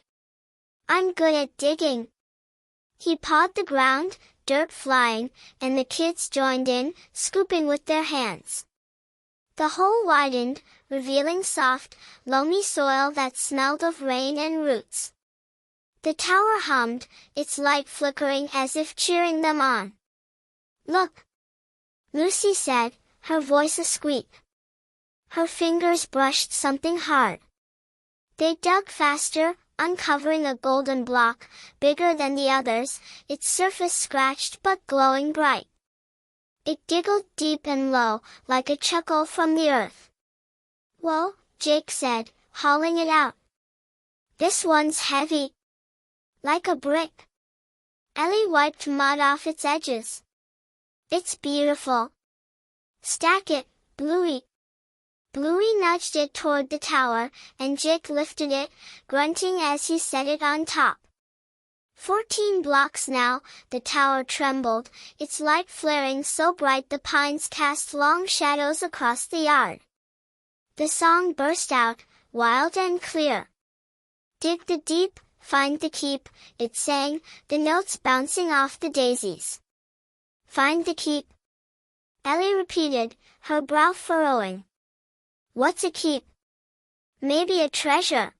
I'm good at digging. He pawed the ground, dirt flying, and the kids joined in, scooping with their hands. The hole widened, revealing soft, loamy soil that smelled of rain and roots. The tower hummed, its light flickering as if cheering them on. Look! Lucy said, her voice a squeak. Her fingers brushed something hard. They dug faster, uncovering a golden block, bigger than the others, its surface scratched but glowing bright. It giggled deep and low, like a chuckle from the earth. Whoa, Jake said, hauling it out. This one's heavy. Like a brick. Ellie wiped mud off its edges. It's beautiful. Stack it, Bluey. Bluey nudged it toward the tower, and Jake lifted it, grunting as he set it on top. 14 blocks now, the tower trembled, its light flaring so bright the pines cast long shadows across the yard. The song burst out, wild and clear. Dig the deep, find the keep, it sang, the notes bouncing off the daisies. Find the keep. Ellie repeated, her brow furrowing. What's a keep? Maybe a treasure.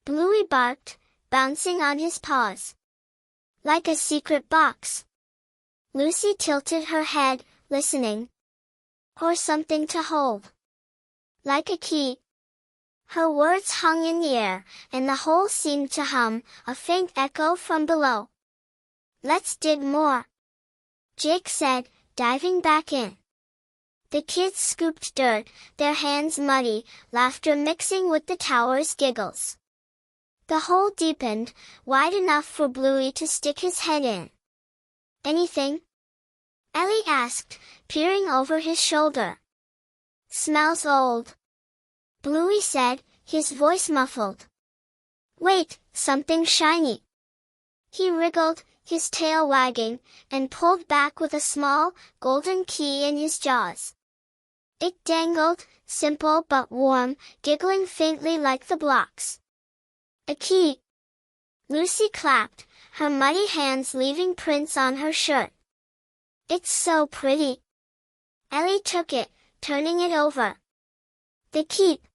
Bluey barked, bouncing on his paws. Like a secret box. Lucy tilted her head, listening. Or something to hold. Like a key. Her words hung in the air, and the hole seemed to hum, a faint echo from below. Let's dig more, Jake said, diving back in. The kids scooped dirt, their hands muddy, laughter mixing with the tower's giggles. The hole deepened, wide enough for Bluey to stick his head in. Anything? Ellie asked, peering over his shoulder. Smells old, Bluey said, his voice muffled. Wait, something shiny. He wriggled, his tail wagging, and pulled back with a small, golden key in his jaws. It dangled, simple but warm, giggling faintly like the blocks. A key! Lucy clapped, her muddy hands leaving prints on her shirt. It's so pretty. Ellie took it, turning it over. The keep.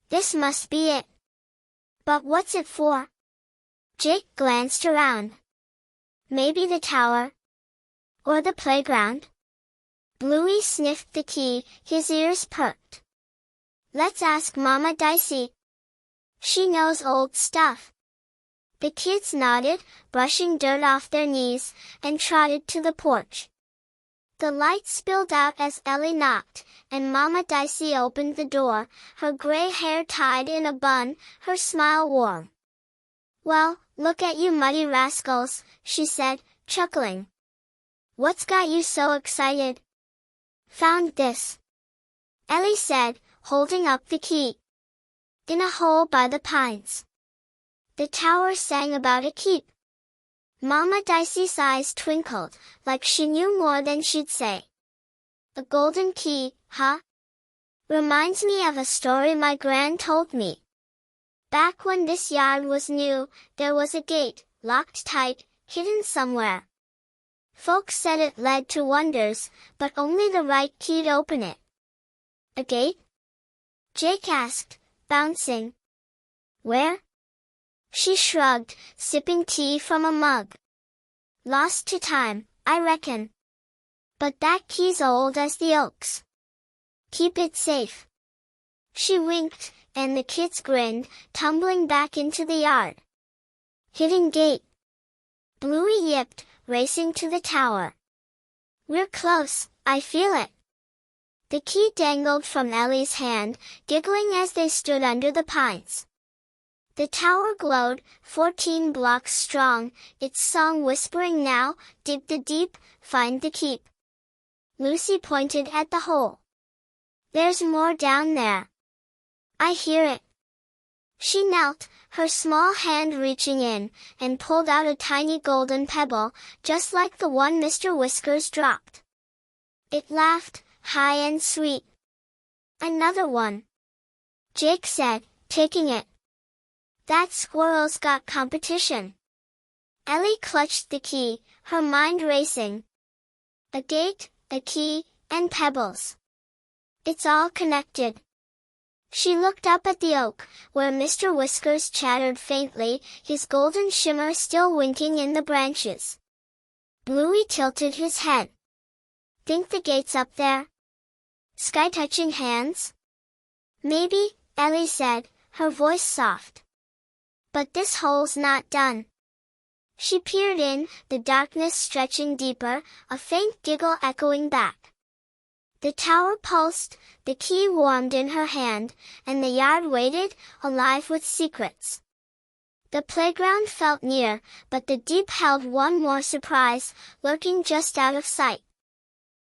This must be it. But what's it for? Jake glanced around. Maybe the tower? Or the playground? Bluey sniffed the key, his ears perked. Let's ask Mama Dicey. She knows old stuff. The kids nodded, brushing dirt off their knees, and trotted to the porch. The light spilled out as Ellie knocked, and Mama Dicey opened the door, her gray hair tied in a bun, her smile warm. Well, look at you muddy rascals, she said, chuckling. What's got you so excited? Found this, Ellie said, holding up the key. In a hole by the pines. The tower sang about a keep. Mama Dicey's eyes twinkled, like she knew more than she'd say. A golden key, huh? Reminds me of a story my gran told me. Back when this yard was new, there was a gate, locked tight, hidden somewhere. Folks said it led to wonders, but only the right key'd open it. A gate? Jake asked, bouncing. Where? She shrugged, sipping tea from a mug. Lost to time, I reckon. But that key's old as the oaks. Keep it safe. She winked, and the kids grinned, tumbling back into the yard. Hidden gate. Bluey yipped, racing to the tower. We're close, I feel it. The key dangled from Ellie's hand, giggling as they stood under the pines. The tower glowed, 14 blocks strong, its song whispering now, dig the deep, find the keep. Lucy pointed at the hole. There's more down there. I hear it. She knelt, her small hand reaching in, and pulled out a tiny golden pebble, just like the one Mr. Whiskers dropped. It laughed, high and sweet. Another one. Jake said, taking it. That squirrel's got competition. Ellie clutched the key, her mind racing. A gate, a key, and pebbles. It's all connected. She looked up at the oak, where Mr. Whiskers chattered faintly, his golden shimmer still winking in the branches. Bluey tilted his head. Think the gate's up there? Sky-touching hands? Maybe, Ellie said, her voice soft. But this hole's not done. She peered in, the darkness stretching deeper, a faint giggle echoing back. The tower pulsed, the key warmed in her hand, and the yard waited, alive with secrets. The playground felt near, but the deep held one more surprise, lurking just out of sight.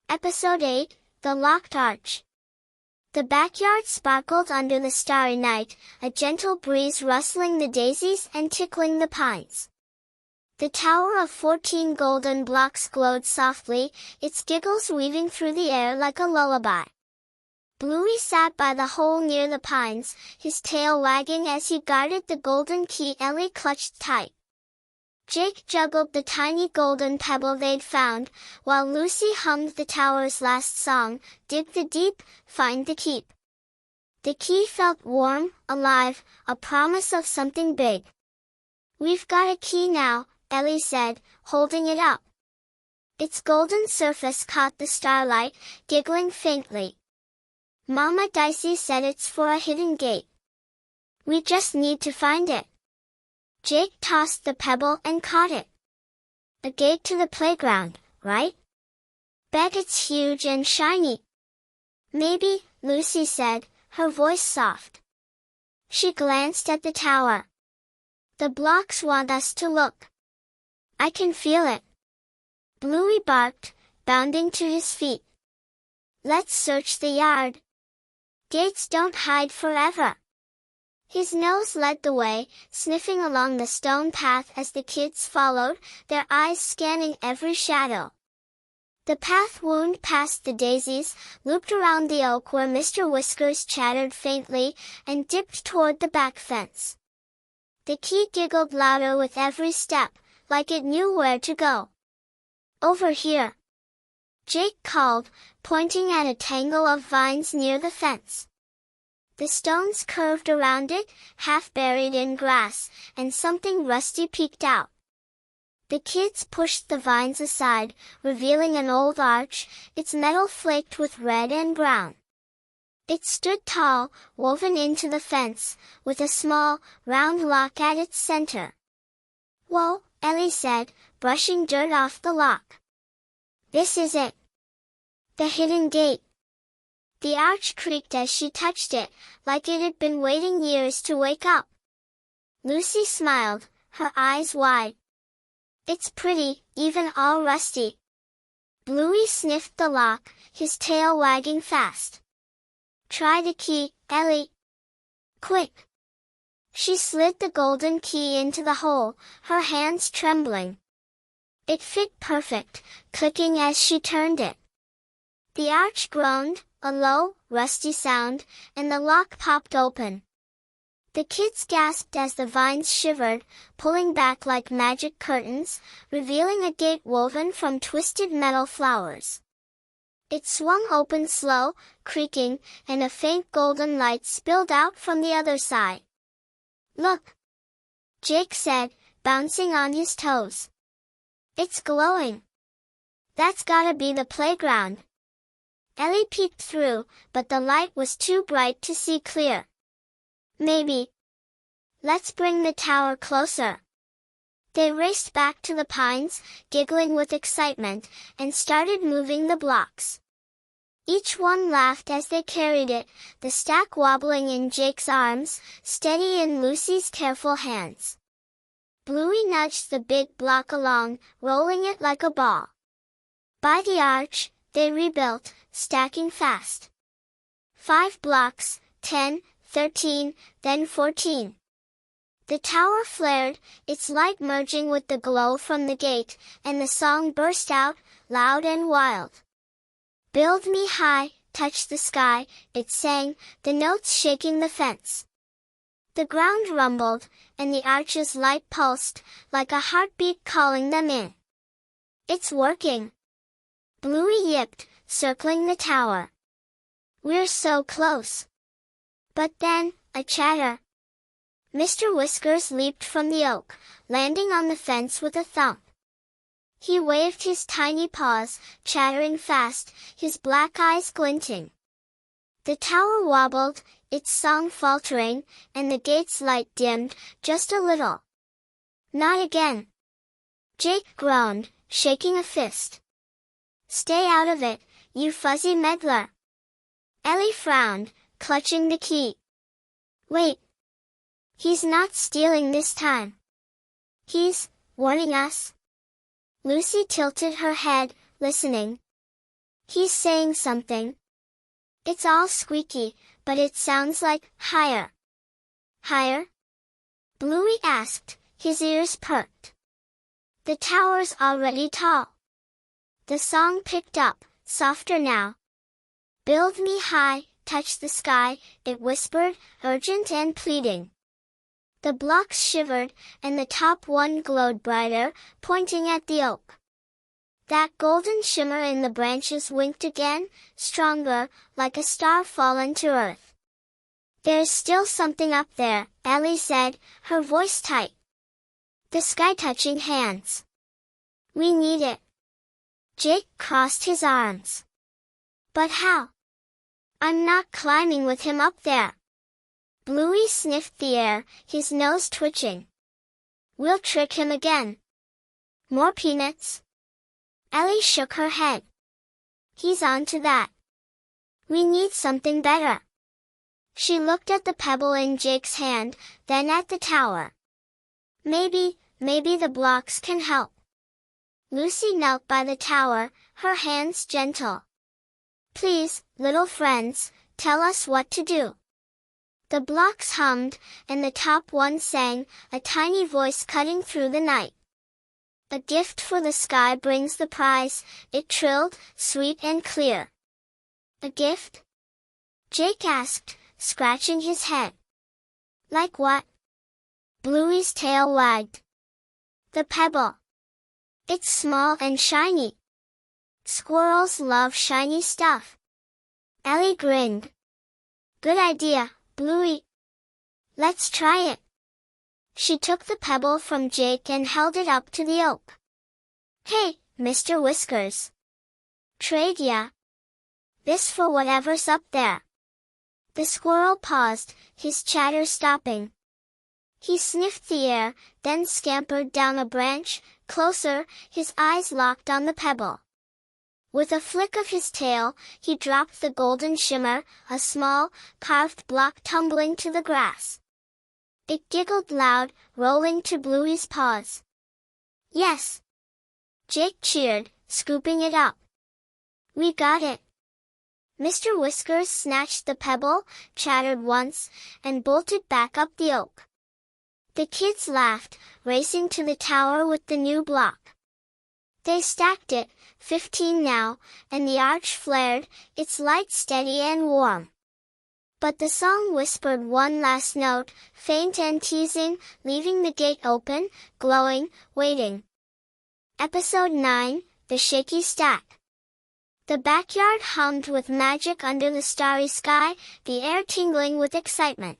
Episode 8, The Locked Arch. The backyard sparkled under the starry night, a gentle breeze rustling the daisies and tickling the pines. The tower of 14 golden blocks glowed softly, its giggles weaving through the air like a lullaby. Bluey sat by the hole near the pines, his tail wagging as he guarded the golden key Ellie clutched tight. Jake juggled the tiny golden pebble they'd found, while Lucy hummed the tower's last song, dig the deep, find the keep. The key felt warm, alive, a promise of something big. We've got a key now, Ellie said, holding it up. Its golden surface caught the starlight, giggling faintly. Mama Dicey said it's for a hidden gate. We just need to find it. Jake tossed the pebble and caught it. A gate to the playground, right? Bet it's huge and shiny. Maybe, Lucy said, her voice soft. She glanced at the tower. The blocks want us to look. I can feel it. Bluey barked, bounding to his feet. Let's search the yard. Gates don't hide forever. His nose led the way, sniffing along the stone path as the kids followed, their eyes scanning every shadow. The path wound past the daisies, looped around the oak where Mr. Whiskers chattered faintly, and dipped toward the back fence. The key giggled louder with every step, like it knew where to go. Over here. Jake called, pointing at a tangle of vines near the fence. The stones curved around it, half buried in grass, and something rusty peeked out. The kids pushed the vines aside, revealing an old arch, its metal flaked with red and brown. It stood tall, woven into the fence, with a small, round lock at its center. Whoa, Ellie said, brushing dirt off the lock. This is it. The hidden gate. The arch creaked as she touched it, like it had been waiting years to wake up. Lucy smiled, her eyes wide. It's pretty, even all rusty. Bluey sniffed the lock, his tail wagging fast. Try the key, Ellie. Quick. She slid the golden key into the hole, her hands trembling. It fit perfect, clicking as she turned it. The arch groaned, a low, rusty sound, and the lock popped open. The kids gasped as the vines shivered, pulling back like magic curtains, revealing a gate woven from twisted metal flowers. It swung open slow, creaking, and a faint golden light spilled out from the other side. Look! Jake said, bouncing on his toes. It's glowing. That's gotta be the playground. Ellie peeked through, but the light was too bright to see clear. Maybe. Let's bring the tower closer. They raced back to the pines, giggling with excitement, and started moving the blocks. Each one laughed as they carried it, the stack wobbling in Jake's arms, steady in Lucy's careful hands. Bluey nudged the big block along, rolling it like a ball. By the arch, they rebuilt, stacking fast. 5 blocks, 10, 13, then 14. The tower flared, its light merging with the glow from the gate, and the song burst out, loud and wild. "Build me high, touch the sky," it sang, the notes shaking the fence. The ground rumbled, and the arch's light pulsed, like a heartbeat calling them in. "It's working!" Bluey yipped, circling the tower. "We're so close!" But then, a chatter. Mr. Whiskers leaped from the oak, landing on the fence with a thump. He waved his tiny paws, chattering fast, his black eyes glinting. The tower wobbled, its song faltering, and the gate's light dimmed, just a little. "Not again!" Jake groaned, shaking a fist. "Stay out of it, you fuzzy meddler!" Ellie frowned, clutching the key. "Wait! He's not stealing this time. He's warning us." Lucy tilted her head, listening. "He's saying something. It's all squeaky, but it sounds like higher." "Higher?" Bluey asked, his ears perked. "The tower's already tall." The song picked up, softer now. "Build me high, touch the sky," it whispered, urgent and pleading. The blocks shivered, and the top one glowed brighter, pointing at the oak. That golden shimmer in the branches winked again, stronger, like a star fallen to earth. "There's still something up there," Ellie said, her voice tight. "The sky-touching hands. We need it." Jake crossed his arms. "But how? I'm not climbing with him up there." Bluey sniffed the air, his nose twitching. "We'll trick him again." "More peanuts?" Ellie shook her head. "He's on to that. We need something better." She looked at the pebble in Jake's hand, then at the tower. Maybe the blocks can help." Lucy knelt by the tower, her hands gentle. "Please, little friends, tell us what to do." The blocks hummed, and the top one sang, a tiny voice cutting through the night. "A gift for the sky brings the prize," it trilled, sweet and clear. "A gift?" Jake asked, scratching his head. "Like what?" Bluey's tail wagged. "The pebble. It's small and shiny. Squirrels love shiny stuff." Ellie grinned. "Good idea, Bluey. Let's try it." She took the pebble from Jake and held it up to the oak. "Hey, Mr. Whiskers. Trade ya? This for whatever's up there." The squirrel paused, his chatter stopping. He sniffed the air, then scampered down a branch, closer, his eyes locked on the pebble. With a flick of his tail, he dropped the golden shimmer, a small, carved block tumbling to the grass. It giggled loud, rolling to Bluey's paws. "Yes!" Jake cheered, scooping it up. "We got it!" Mr. Whiskers snatched the pebble, chattered once, and bolted back up the oak. The kids laughed, racing to the tower with the new block. They stacked it, 15 now, and the arch flared, its light steady and warm. But the song whispered one last note, faint and teasing, leaving the gate open, glowing, waiting. Episode 9, The Shaky Stack. The backyard hummed with magic under the starry sky, the air tingling with excitement.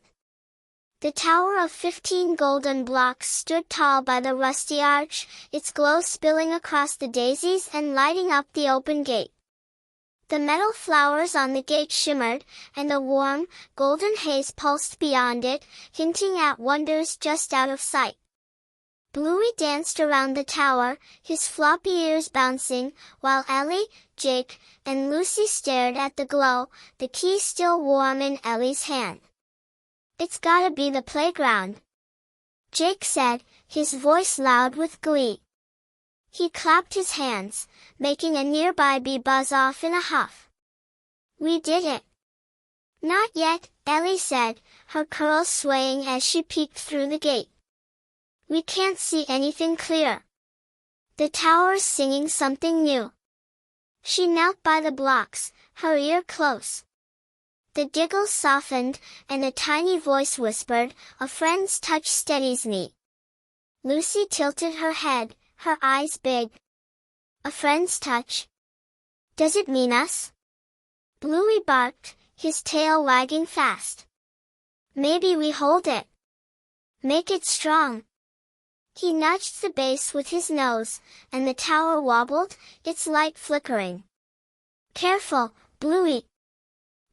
The tower of 15 golden blocks stood tall by the rusty arch, its glow spilling across the daisies and lighting up the open gate. The metal flowers on the gate shimmered, and a warm, golden haze pulsed beyond it, hinting at wonders just out of sight. Bluey danced around the tower, his floppy ears bouncing, while Ellie, Jake, and Lucy stared at the glow, the key still warm in Ellie's hand. "It's gotta be the playground," Jake said, his voice loud with glee. He clapped his hands, making a nearby bee buzz off in a huff. "We did it." "Not yet," Ellie said, her curls swaying as she peeked through the gate. "We can't see anything clear. The tower's singing something new." She knelt by the blocks, her ear close. The giggles softened, and a tiny voice whispered, "A friend's touch steadies me." Lucy tilted her head, her eyes big. "A friend's touch? Does it mean us?" Bluey barked, his tail wagging fast. "Maybe we hold it. Make it strong." He nudged the base with his nose, and the tower wobbled, its light flickering. "Careful, Bluey,"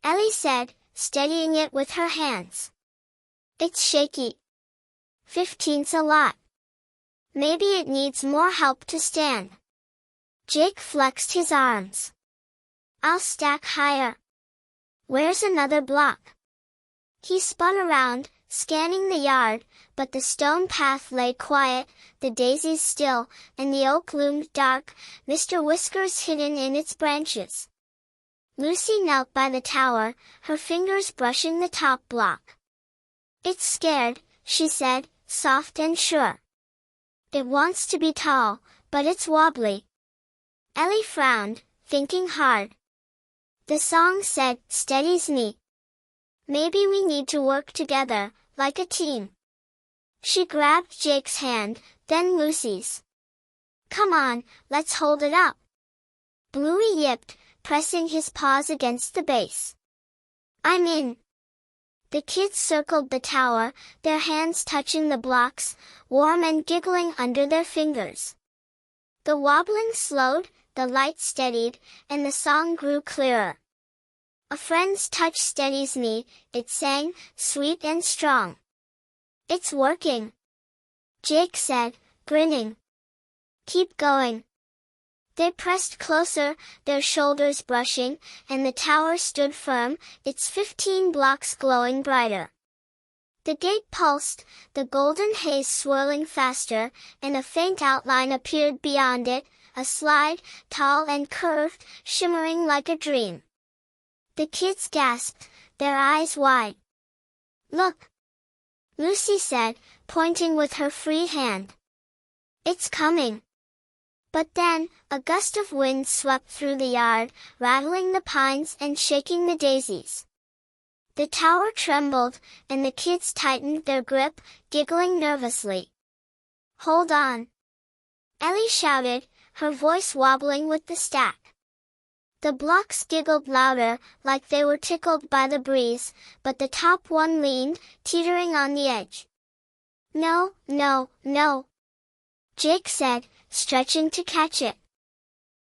Ellie said, steadying it with her hands. "It's shaky. 15's a lot. Maybe it needs more help to stand." Jake flexed his arms. "I'll stack higher." "Where's another block?" He spun around, scanning the yard, but the stone path lay quiet, the daisies still, and the oak loomed dark, Mr. Whiskers hidden in its branches. Lucy knelt by the tower, her fingers brushing the top block. "It's scared," she said, soft and sure. "It wants to be tall, but it's wobbly." Ellie frowned, thinking hard. The song said, "Steadies me." Maybe we need to work together, like a team. She grabbed Jake's hand, then Lucy's. "Come on, let's hold it up." Bluey yipped, pressing his paws against the base. "I'm in." The kids circled the tower, their hands touching the blocks, warm and giggling under their fingers. The wobbling slowed, the light steadied, and the song grew clearer. "A friend's touch steadies me," it sang, sweet and strong. "It's working," Jake said, grinning. "Keep going." They pressed closer, their shoulders brushing, and the tower stood firm, its 15 blocks glowing brighter. The gate pulsed, the golden haze swirling faster, and a faint outline appeared beyond it, a slide, tall and curved, shimmering like a dream. The kids gasped, their eyes wide. "Look!" Lucy said, pointing with her free hand. "It's coming." But then, a gust of wind swept through the yard, rattling the pines and shaking the daisies. The tower trembled, and the kids tightened their grip, giggling nervously. "Hold on!" Ellie shouted, her voice wobbling with the stack. The blocks giggled louder, like they were tickled by the breeze, but the top one leaned, teetering on the edge. "No, no, no," Jake said, stretching to catch it.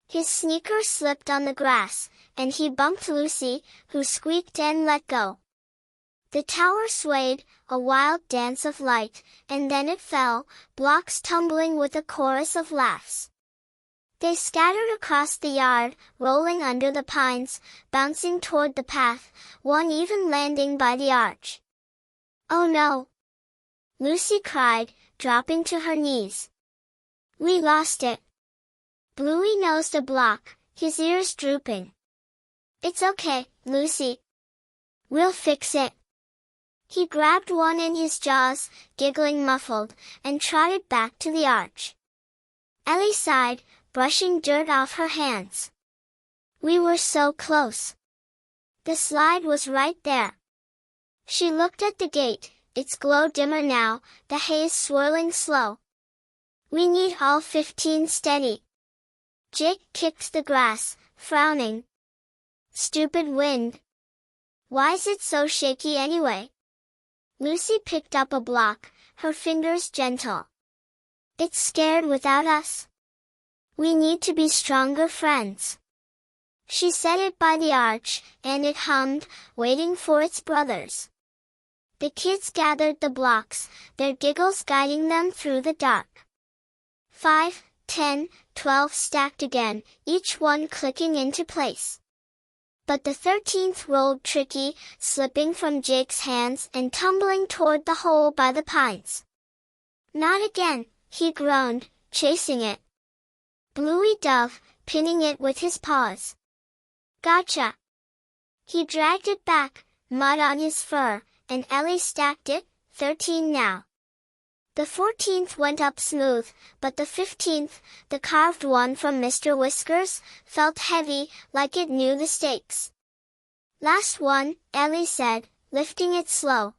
His sneakers slipped on the grass, and he bumped Lucy, who squeaked and let go. The tower swayed, a wild dance of light, and then it fell, blocks tumbling with a chorus of laughs. They scattered across the yard, rolling under the pines, bouncing toward the path, one even landing by the arch. "Oh no!" Lucy cried, dropping to her knees. "We lost it." Bluey nosed a block, his ears drooping. "It's okay, Lucy. We'll fix it." He grabbed one in his jaws, giggling muffled, and trotted back to the arch. Ellie sighed, brushing dirt off her hands. "We were so close." The slide was right there. She looked at the gate, its glow dimmer now, the haze swirling slow. "We need all 15 steady." Jake kicked the grass, frowning. "Stupid wind. Why's it so shaky anyway?" Lucy picked up a block, her fingers gentle. "It's scared without us. We need to be stronger friends." She set it by the arch, and it hummed, waiting for its brothers. The kids gathered the blocks, their giggles guiding them through the dark. 5, 10, 12 stacked again, each one clicking into place. But the 13th rolled tricky, slipping from Jake's hands and tumbling toward the hole by the pines. Not again, he groaned, chasing it. Bluey dove, pinning it with his paws. Gotcha! He dragged it back, mud on his fur, and Ellie stacked it, 13 now. The 14th went up smooth, but the 15th, the carved one from Mr. Whiskers, felt heavy, like it knew the stakes. Last one, Ellie said, lifting it slow.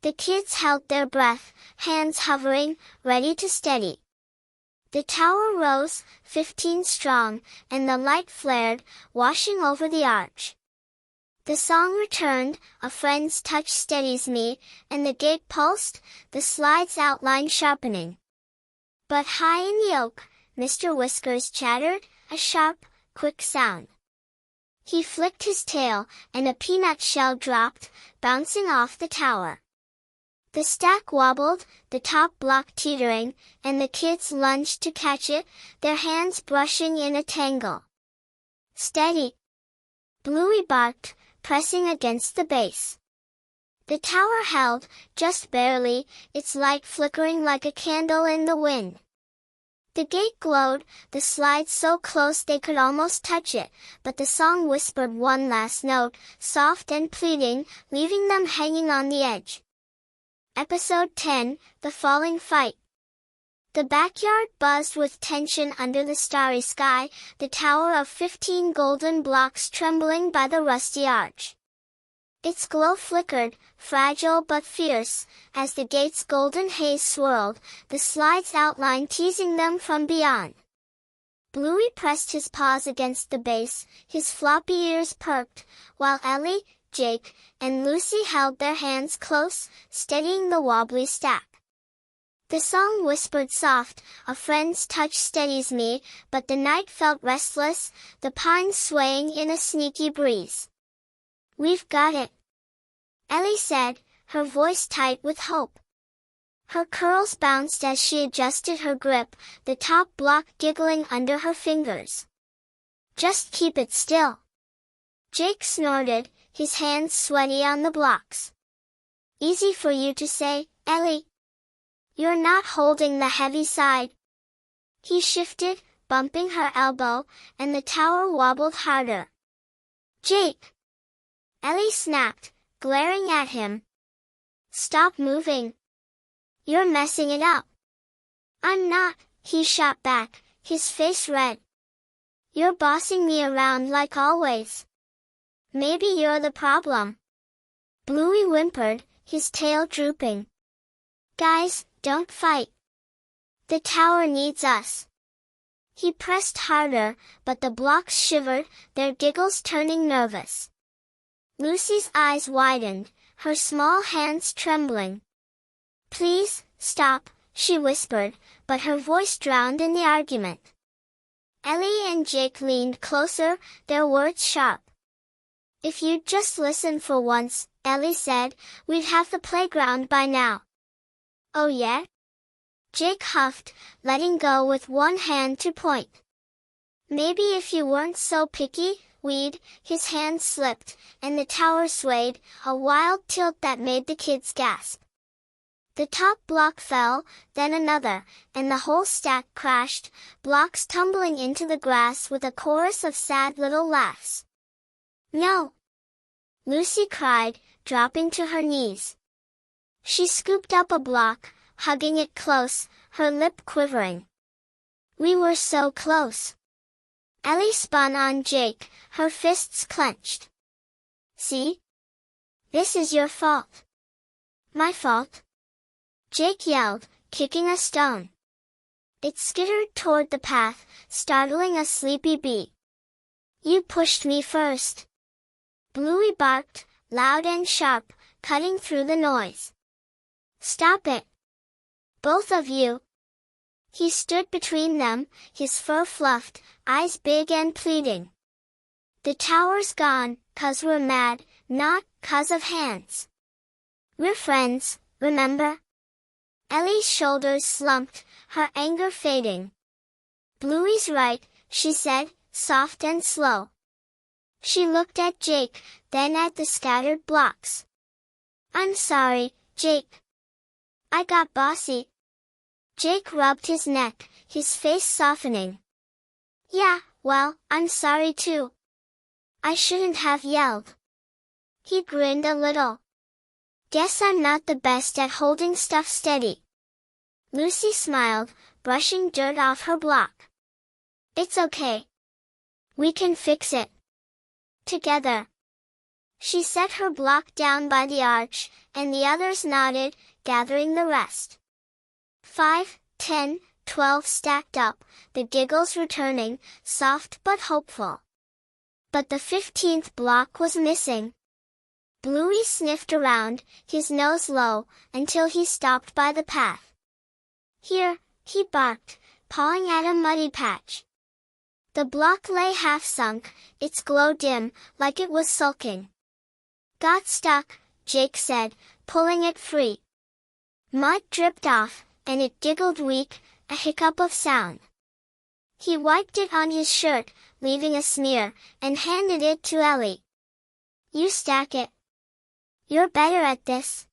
The kids held their breath, hands hovering, ready to steady. The tower rose, 15 strong, and the light flared, washing over the arch. The song returned, a friend's touch steadies me, and the gate pulsed, the slide's outline sharpening. But high in the oak, Mr. Whiskers chattered, a sharp, quick sound. He flicked his tail, and a peanut shell dropped, bouncing off the tower. The stack wobbled, the top block teetering, and the kids lunged to catch it, their hands brushing in a tangle. Steady! Bluey barked, pressing against the base. The tower held, just barely, its light flickering like a candle in the wind. The gate glowed, the slide so close they could almost touch it, but the song whispered one last note, soft and pleading, leaving them hanging on the edge. Episode 10, The Falling Fight. The backyard buzzed with tension under the starry sky, the tower of 15 golden blocks trembling by the rusty arch. Its glow flickered, fragile but fierce, as the gate's golden haze swirled, the slide's outline teasing them from beyond. Bluey pressed his paws against the base, his floppy ears perked, while Ellie, Jake, and Lucy held their hands close, steadying the wobbly stack. The song whispered soft, a friend's touch steadies me, but the night felt restless, the pines swaying in a sneaky breeze. We've got it, Ellie said, her voice tight with hope. Her curls bounced as she adjusted her grip, the top block giggling under her fingers. Just keep it still. Jake snorted, his hands sweaty on the blocks. Easy for you to say, Ellie. You're not holding the heavy side. He shifted, bumping her elbow, and the tower wobbled harder. Jake! Ellie snapped, glaring at him. Stop moving. You're messing it up. I'm not, he shot back, his face red. You're bossing me around like always. Maybe you're the problem. Bluey whimpered, his tail drooping. Guys, don't fight. The tower needs us. He pressed harder, but the blocks shivered, their giggles turning nervous. Lucy's eyes widened, her small hands trembling. Please, stop, she whispered, but her voice drowned in the argument. Ellie and Jake leaned closer, their words sharp. If you'd just listen for once, Ellie said, we'd have the playground by now. Oh yeah? Jake huffed, letting go with one hand to point. Maybe if you weren't so picky, we'd, his hand slipped, and the tower swayed, a wild tilt that made the kids gasp. The top block fell, then another, and the whole stack crashed, blocks tumbling into the grass with a chorus of sad little laughs. No! Lucy cried, dropping to her knees. She scooped up a block, hugging it close, her lip quivering. We were so close. Ellie spun on Jake, her fists clenched. See? This is your fault. My fault? Jake yelled, kicking a stone. It skittered toward the path, startling a sleepy bee. You pushed me first. Bluey barked, loud and sharp, cutting through the noise. Stop it. Both of you. He stood between them, his fur fluffed, eyes big and pleading. The tower's gone, 'cause we're mad, not 'cause of hands. We're friends, remember? Ellie's shoulders slumped, her anger fading. Bluey's right, she said, soft and slow. She looked at Jake, then at the scattered blocks. I'm sorry, Jake. I got bossy. Jake rubbed his neck, his face softening. Yeah, well, I'm sorry too. I shouldn't have yelled. He grinned a little. Guess I'm not the best at holding stuff steady. Lucy smiled, brushing dirt off her block. It's okay. We can fix it. Together. She set her block down by the arch, and the others nodded, gathering the rest. 5, 10, 12 stacked up, the giggles returning, soft but hopeful. But the 15th block was missing. Bluey sniffed around, his nose low, until he stopped by the path. Here, he barked, pawing at a muddy patch. The block lay half-sunk, its glow dim, like it was sulking. Got stuck, Jake said, pulling it free. Mud dripped off, and it giggled weak, a hiccup of sound. He wiped it on his shirt, leaving a smear, and handed it to Ellie. You stack it. You're better at this.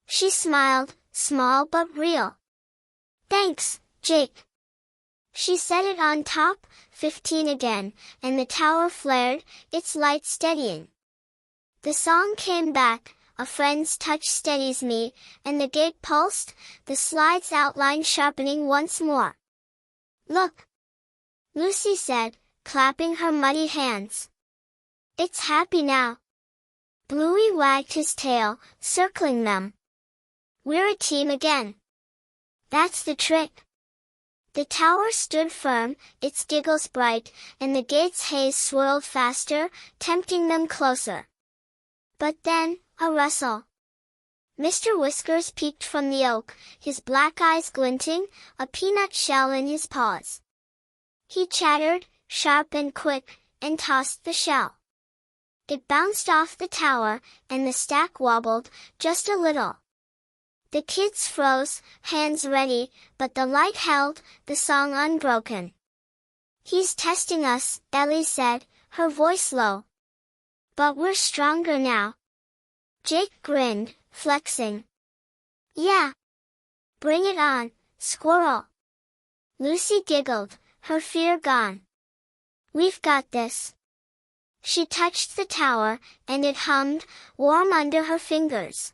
She smiled, small but real. Thanks, Jake. She set it on top, 15 again, and the tower flared, its light steadying. The song came back, a friend's touch steadies me, and the gate pulsed, the slide's outline sharpening once more. Look! Lucy said, clapping her muddy hands. It's happy now. Bluey wagged his tail, circling them. We're a team again. That's the trick. The tower stood firm, its giggles bright, and the gate's haze swirled faster, tempting them closer. But then, a rustle. Mr. Whiskers peeked from the oak, his black eyes glinting, a peanut shell in his paws. He chattered, sharp and quick, and tossed the shell. It bounced off the tower, and the stack wobbled, just a little. The kids froze, hands ready, but the light held, the song unbroken. He's testing us, Ellie said, her voice low. But we're stronger now. Jake grinned, flexing. Yeah. Bring it on, squirrel. Lucy giggled, her fear gone. We've got this. She touched the tower, and it hummed, warm under her fingers.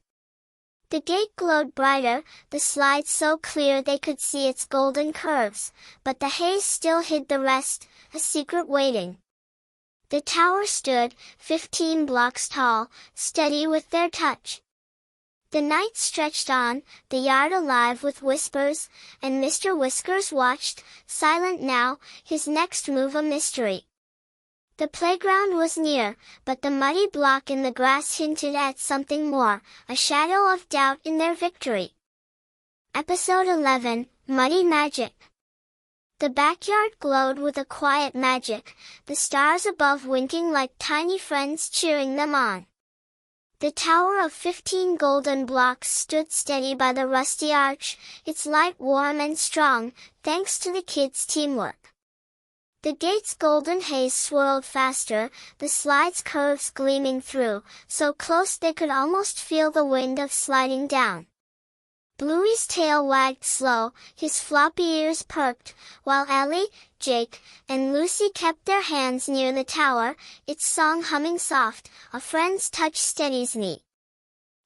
The gate glowed brighter, the slide so clear they could see its golden curves, but the haze still hid the rest, a secret waiting. The tower stood, 15 blocks tall, steady with their touch. The night stretched on, the yard alive with whispers, and Mr. Whiskers watched, silent now, his next move a mystery. The playground was near, but the muddy block in the grass hinted at something more, a shadow of doubt in their victory. Episode 11, Muddy Magic. The backyard glowed with a quiet magic, the stars above winking like tiny friends cheering them on. The tower of 15 golden blocks stood steady by the rusty arch, its light warm and strong, thanks to the kids' teamwork. The gate's golden haze swirled faster, the slide's curves gleaming through, so close they could almost feel the wind of sliding down. Bluey's tail wagged slow, his floppy ears perked, while Ellie, Jake, and Lucy kept their hands near the tower, its song humming soft, a friend's touch steadies me.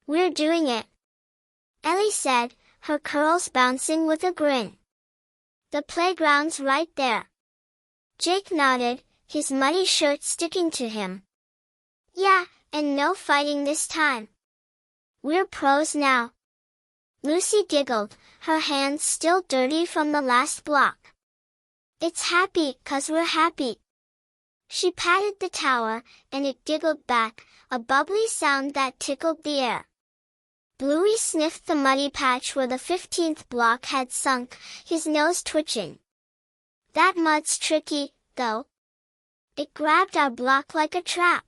We're doing it. Ellie said, her curls bouncing with a grin. The playground's right there. Jake nodded, his muddy shirt sticking to him. Yeah, and no fighting this time. We're pros now. Lucy giggled, her hands still dirty from the last block. It's happy, 'cause we're happy. She patted the tower, and it giggled back, a bubbly sound that tickled the air. Bluey sniffed the muddy patch where the 15th block had sunk, his nose twitching. That mud's tricky, though. It grabbed our block like a trap.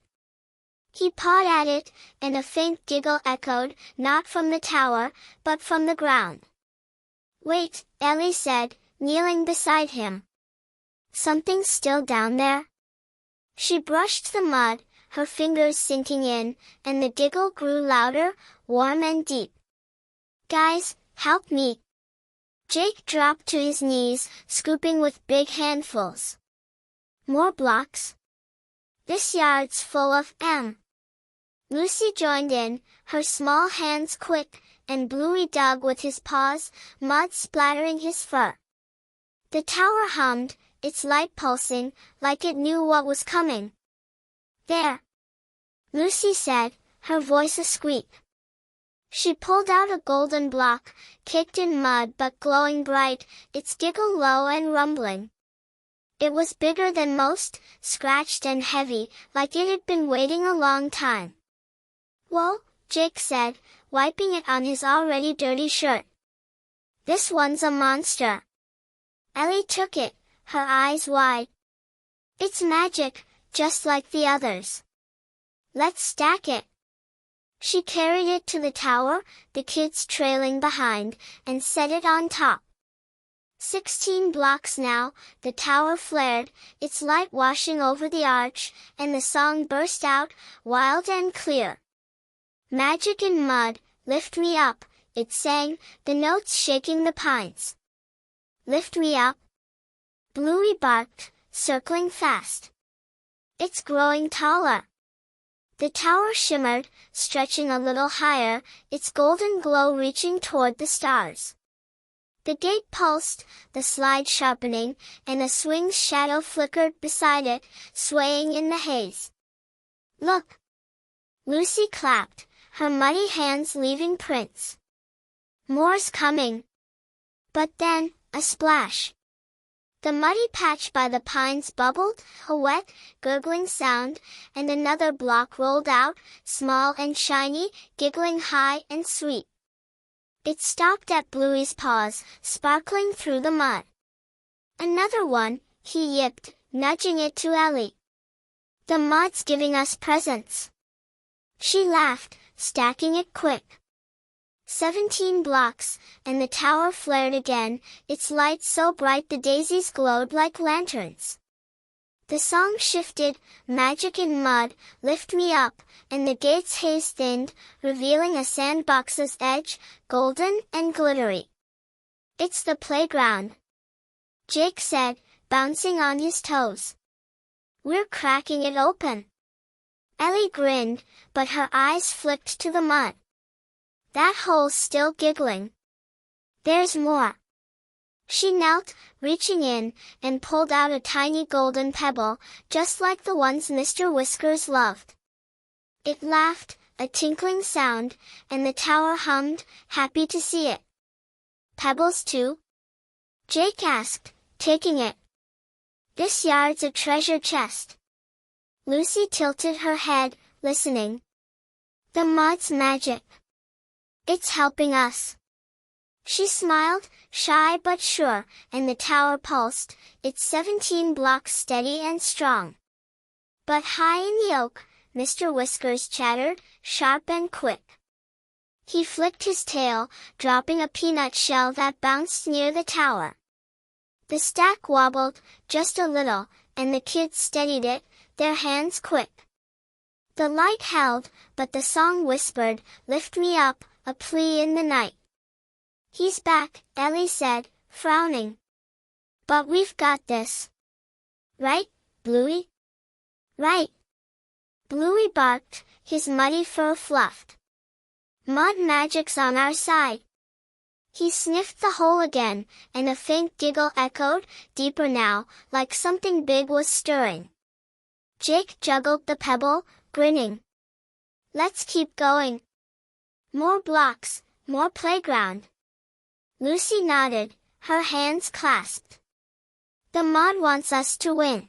He pawed at it, and a faint giggle echoed, not from the tower, but from the ground. Wait, Ellie said, kneeling beside him. Something's still down there? She brushed the mud, her fingers sinking in, and the giggle grew louder, warm and deep. Guys, help me. Jake dropped to his knees, scooping with big handfuls. More blocks? This yard's full of M. Lucy joined in, her small hands quick, and Bluey dug with his paws, mud splattering his fur. The tower hummed, its light pulsing, like it knew what was coming. There! Lucy said, her voice a squeak. She pulled out a golden block, caked in mud but glowing bright, its giggle low and rumbling. It was bigger than most, scratched and heavy, like it had been waiting a long time. Whoa, Jake said, wiping it on his already dirty shirt. This one's a monster. Ellie took it, her eyes wide. It's magic, just like the others. Let's stack it. She carried it to the tower, the kids trailing behind, and set it on top. 16 blocks now, the tower flared, its light washing over the arch, and the song burst out, wild and clear. Magic in mud, lift me up, it sang, the notes shaking the pines. Lift me up? Bluey barked, circling fast. It's growing taller. The tower shimmered, stretching a little higher, its golden glow reaching toward the stars. The gate pulsed, the slide sharpening, and a swing's shadow flickered beside it, swaying in the haze. Look! Lucy clapped, her muddy hands leaving prints. More's coming. But then, a splash. The muddy patch by the pines bubbled, a wet, gurgling sound, and another block rolled out, small and shiny, giggling high and sweet. It stopped at Bluey's paws, sparkling through the mud. Another one, he yipped, nudging it to Ellie. The mud's giving us presents. She laughed, stacking it quick. 17 blocks, and the tower flared again, its light so bright the daisies glowed like lanterns. The song shifted, magic in mud, lift me up, and the gate's haze thinned, revealing a sandbox's edge, golden and glittery. It's the playground, Jake said, bouncing on his toes. We're cracking it open. Ellie grinned, but her eyes flicked to the mud. That hole's still giggling. There's more. She knelt, reaching in, and pulled out a tiny golden pebble, just like the ones Mr. Whiskers loved. It laughed, a tinkling sound, and the tower hummed, happy to see it. Pebbles too? Jake asked, taking it. This yard's a treasure chest. Lucy tilted her head, listening. The mud's magic. It's helping us. She smiled, shy but sure, and the tower pulsed, its 17 blocks steady and strong. But high in the oak, Mr. Whiskers chattered, sharp and quick. He flicked his tail, dropping a peanut shell that bounced near the tower. The stack wobbled, just a little, and the kids steadied it, their hands quick. The light held, but the song whispered, lift me up, a plea in the night. He's back, Ellie said, frowning. But we've got this. Right, Bluey? Right. Bluey barked, his muddy fur fluffed. Mud magic's on our side. He sniffed the hole again, and a faint giggle echoed, deeper now, like something big was stirring. Jake juggled the pebble, grinning. Let's keep going. More blocks, more playground. Lucy nodded, her hands clasped. The mud wants us to win.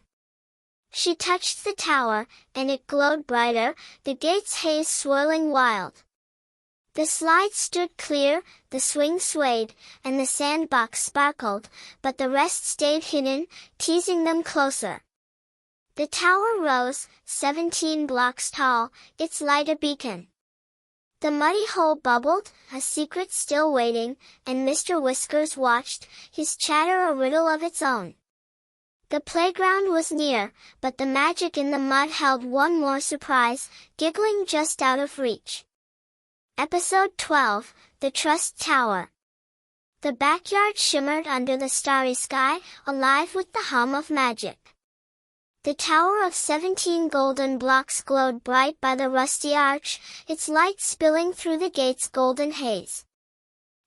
She touched the tower, and it glowed brighter, the gate's haze swirling wild. The slide stood clear, the swing swayed, and the sandbox sparkled, but the rest stayed hidden, teasing them closer. The tower rose, 17 blocks tall, its light a beacon. The muddy hole bubbled, a secret still waiting, and Mr. Whiskers watched, his chatter a riddle of its own. The playground was near, but the magic in the mud held one more surprise, giggling just out of reach. Episode 12, The Trust Tower. The backyard shimmered under the starry sky, alive with the hum of magic. The tower of 17 golden blocks glowed bright by the rusty arch, its light spilling through the gate's golden haze.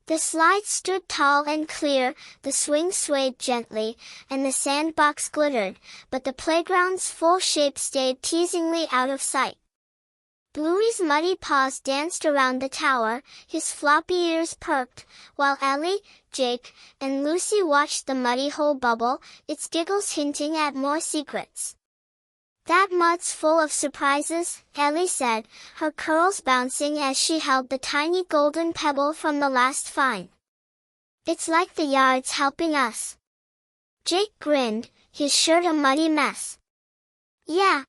The slides stood tall and clear, the swing swayed gently, and the sandbox glittered, but the playground's full shape stayed teasingly out of sight. Bluey's muddy paws danced around the tower, his floppy ears perked, while Ellie, Jake, and Lucy watched the muddy hole bubble, its giggles hinting at more secrets. "That mud's full of surprises," Ellie said, her curls bouncing as she held the tiny golden pebble from the last find. "It's like the yard's helping us." Jake grinned, his shirt a muddy mess. "Yeah.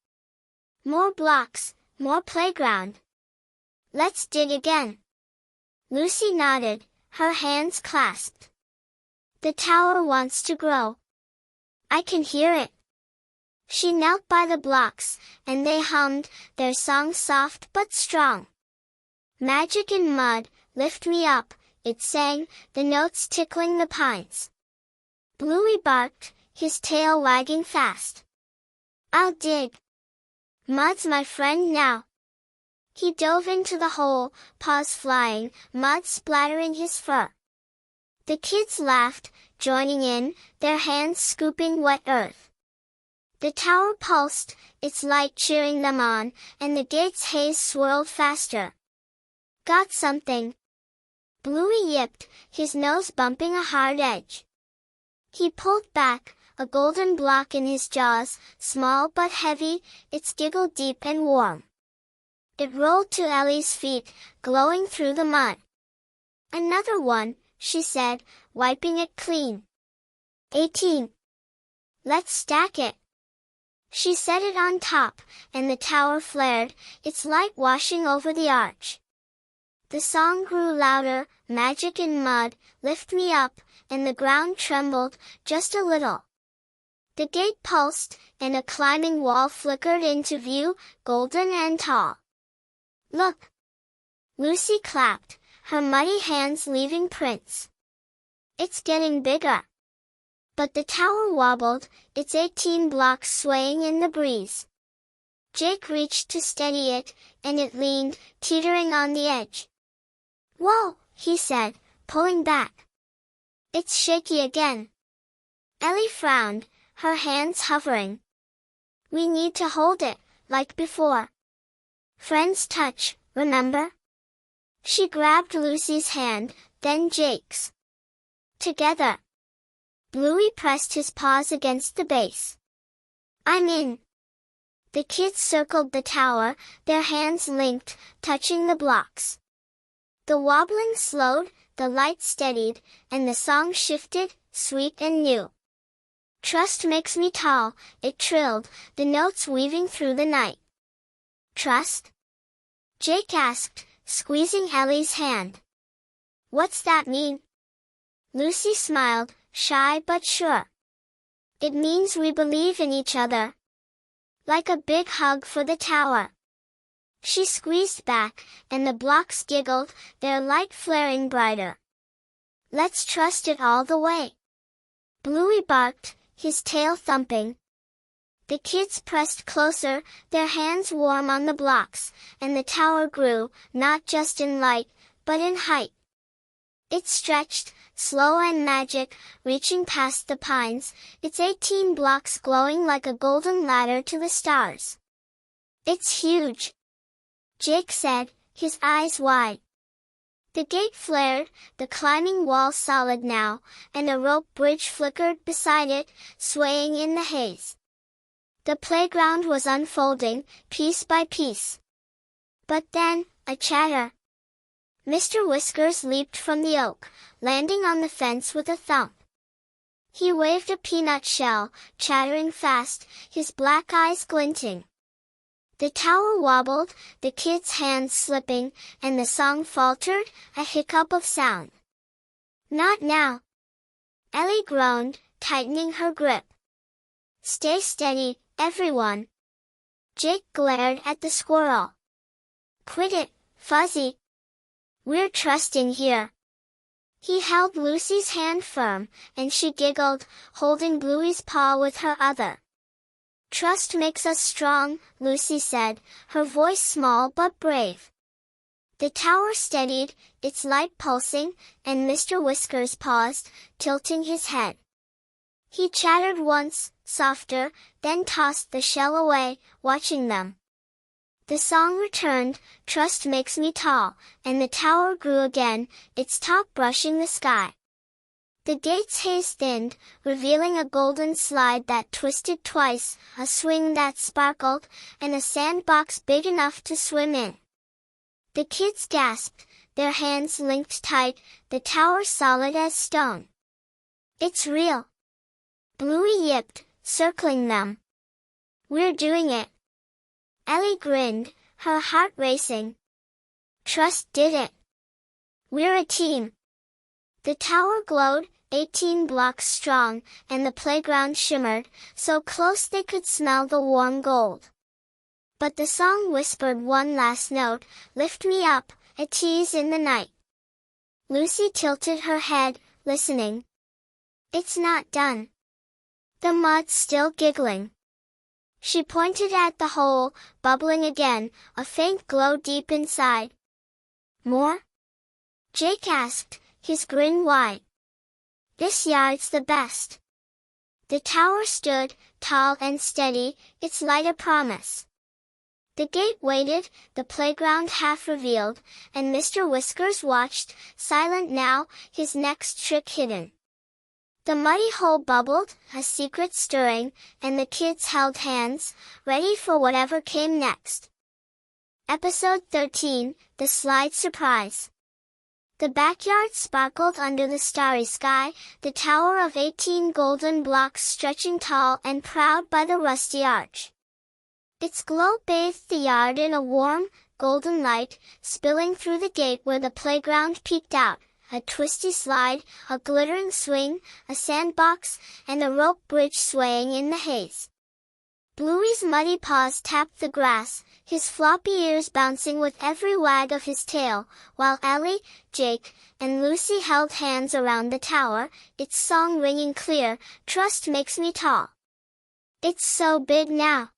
More blocks. More playground. Let's dig again." Lucy nodded, her hands clasped. "The tower wants to grow. I can hear it." She knelt by the blocks, and they hummed, their song soft but strong. "Magic in mud, lift me up," it sang, the notes tickling the pines. Bluey barked, his tail wagging fast. "I'll dig. Mud's my friend now." He dove into the hole, paws flying, mud splattering his fur. The kids laughed, joining in, their hands scooping wet earth. The tower pulsed, its light cheering them on, and the gate's haze swirled faster. "Got something." Bluey yipped, his nose bumping a hard edge. He pulled back, a golden block in his jaws, small but heavy, its giggle deep and warm. It rolled to Ellie's feet, glowing through the mud. "Another one," she said, wiping it clean. 18. "Let's stack it." She set it on top, and the tower flared, its light washing over the arch. The song grew louder, "Magic in mud, lift me up," and the ground trembled, just a little. The gate pulsed, and a climbing wall flickered into view, golden and tall. "Look!" Lucy clapped, her muddy hands leaving prints. "It's getting bigger." But the tower wobbled, its 18 blocks swaying in the breeze. Jake reached to steady it, and it leaned, teetering on the edge. "Whoa," he said, pulling back. "It's shaky again." Ellie frowned, her hands hovering. "We need to hold it, like before. Friends touch, remember?" She grabbed Lucy's hand, then Jake's. Together. Bluey pressed his paws against the base. "I'm in." The kids circled the tower, their hands linked, touching the blocks. The wobbling slowed, the light steadied, and the song shifted, sweet and new. "Trust makes me tall," it trilled, the notes weaving through the night. "Trust?" Jake asked, squeezing Ellie's hand. "What's that mean?" Lucy smiled, shy but sure. "It means we believe in each other." Like a big hug for the tower. She squeezed back, and the blocks giggled, their light flaring brighter. "Let's trust it all the way." Bluey barked, his tail thumping. The kids pressed closer, their hands warm on the blocks, and the tower grew, not just in light, but in height. It stretched, slow and magic, reaching past the pines, its 18 blocks glowing like a golden ladder to the stars. "It's huge," Jake said, his eyes wide. The gate flared, the climbing wall solid now, and a rope bridge flickered beside it, swaying in the haze. The playground was unfolding, piece by piece. But then, a chatter. Mr. Whiskers leaped from the oak, landing on the fence with a thump. He waved a peanut shell, chattering fast, his black eyes glinting. The tower wobbled, the kids' hands slipping, and the song faltered, a hiccup of sound. Not now. Ellie groaned, tightening her grip. Stay steady, everyone. Jake glared at the squirrel. Quit it, Fuzzy. We're trusting here. He held Lucy's hand firm, and she giggled, holding Bluey's paw with her other. Trust makes us strong, Lucy said, her voice small but brave. The tower steadied, its light pulsing, and Mr. Whiskers paused, tilting his head. He chattered once, softer, then tossed the shell away, watching them. The song returned, Trust makes me tall, and the tower grew again, its top brushing the sky. The gate's haze thinned, revealing a golden slide that twisted twice, a swing that sparkled, and a sandbox big enough to swim in. The kids gasped, their hands linked tight, the tower solid as stone. It's real. Bluey yipped, circling them. We're doing it. Ellie grinned, her heart racing. Trust did it. We're a team. The tower glowed, 18 blocks strong, and the playground shimmered, so close they could smell the warm gold. But the song whispered one last note, Lift me up, a tease in the night. Lucy tilted her head, listening. It's not done. The mud's still giggling. She pointed at the hole, bubbling again, a faint glow deep inside. More? Jake asked, his grin wide. This yard's the best. The tower stood, tall and steady, its light a promise. The gate waited, the playground half revealed, and Mr. Whiskers watched, silent now, his next trick hidden. The muddy hole bubbled, a secret stirring, and the kids held hands, ready for whatever came next. Episode 13, The Slide Surprise. The backyard sparkled under the starry sky, the tower of 18 golden blocks stretching tall and proud by the rusty arch. Its glow bathed the yard in a warm, golden light, spilling through the gate where the playground peeked out. A twisty slide, a glittering swing, a sandbox, and a rope bridge swaying in the haze. Bluey's muddy paws tapped the grass, his floppy ears bouncing with every wag of his tail, while Ellie, Jake, and Lucy held hands around the tower, its song ringing clear, Trust makes me tall. It's so big now,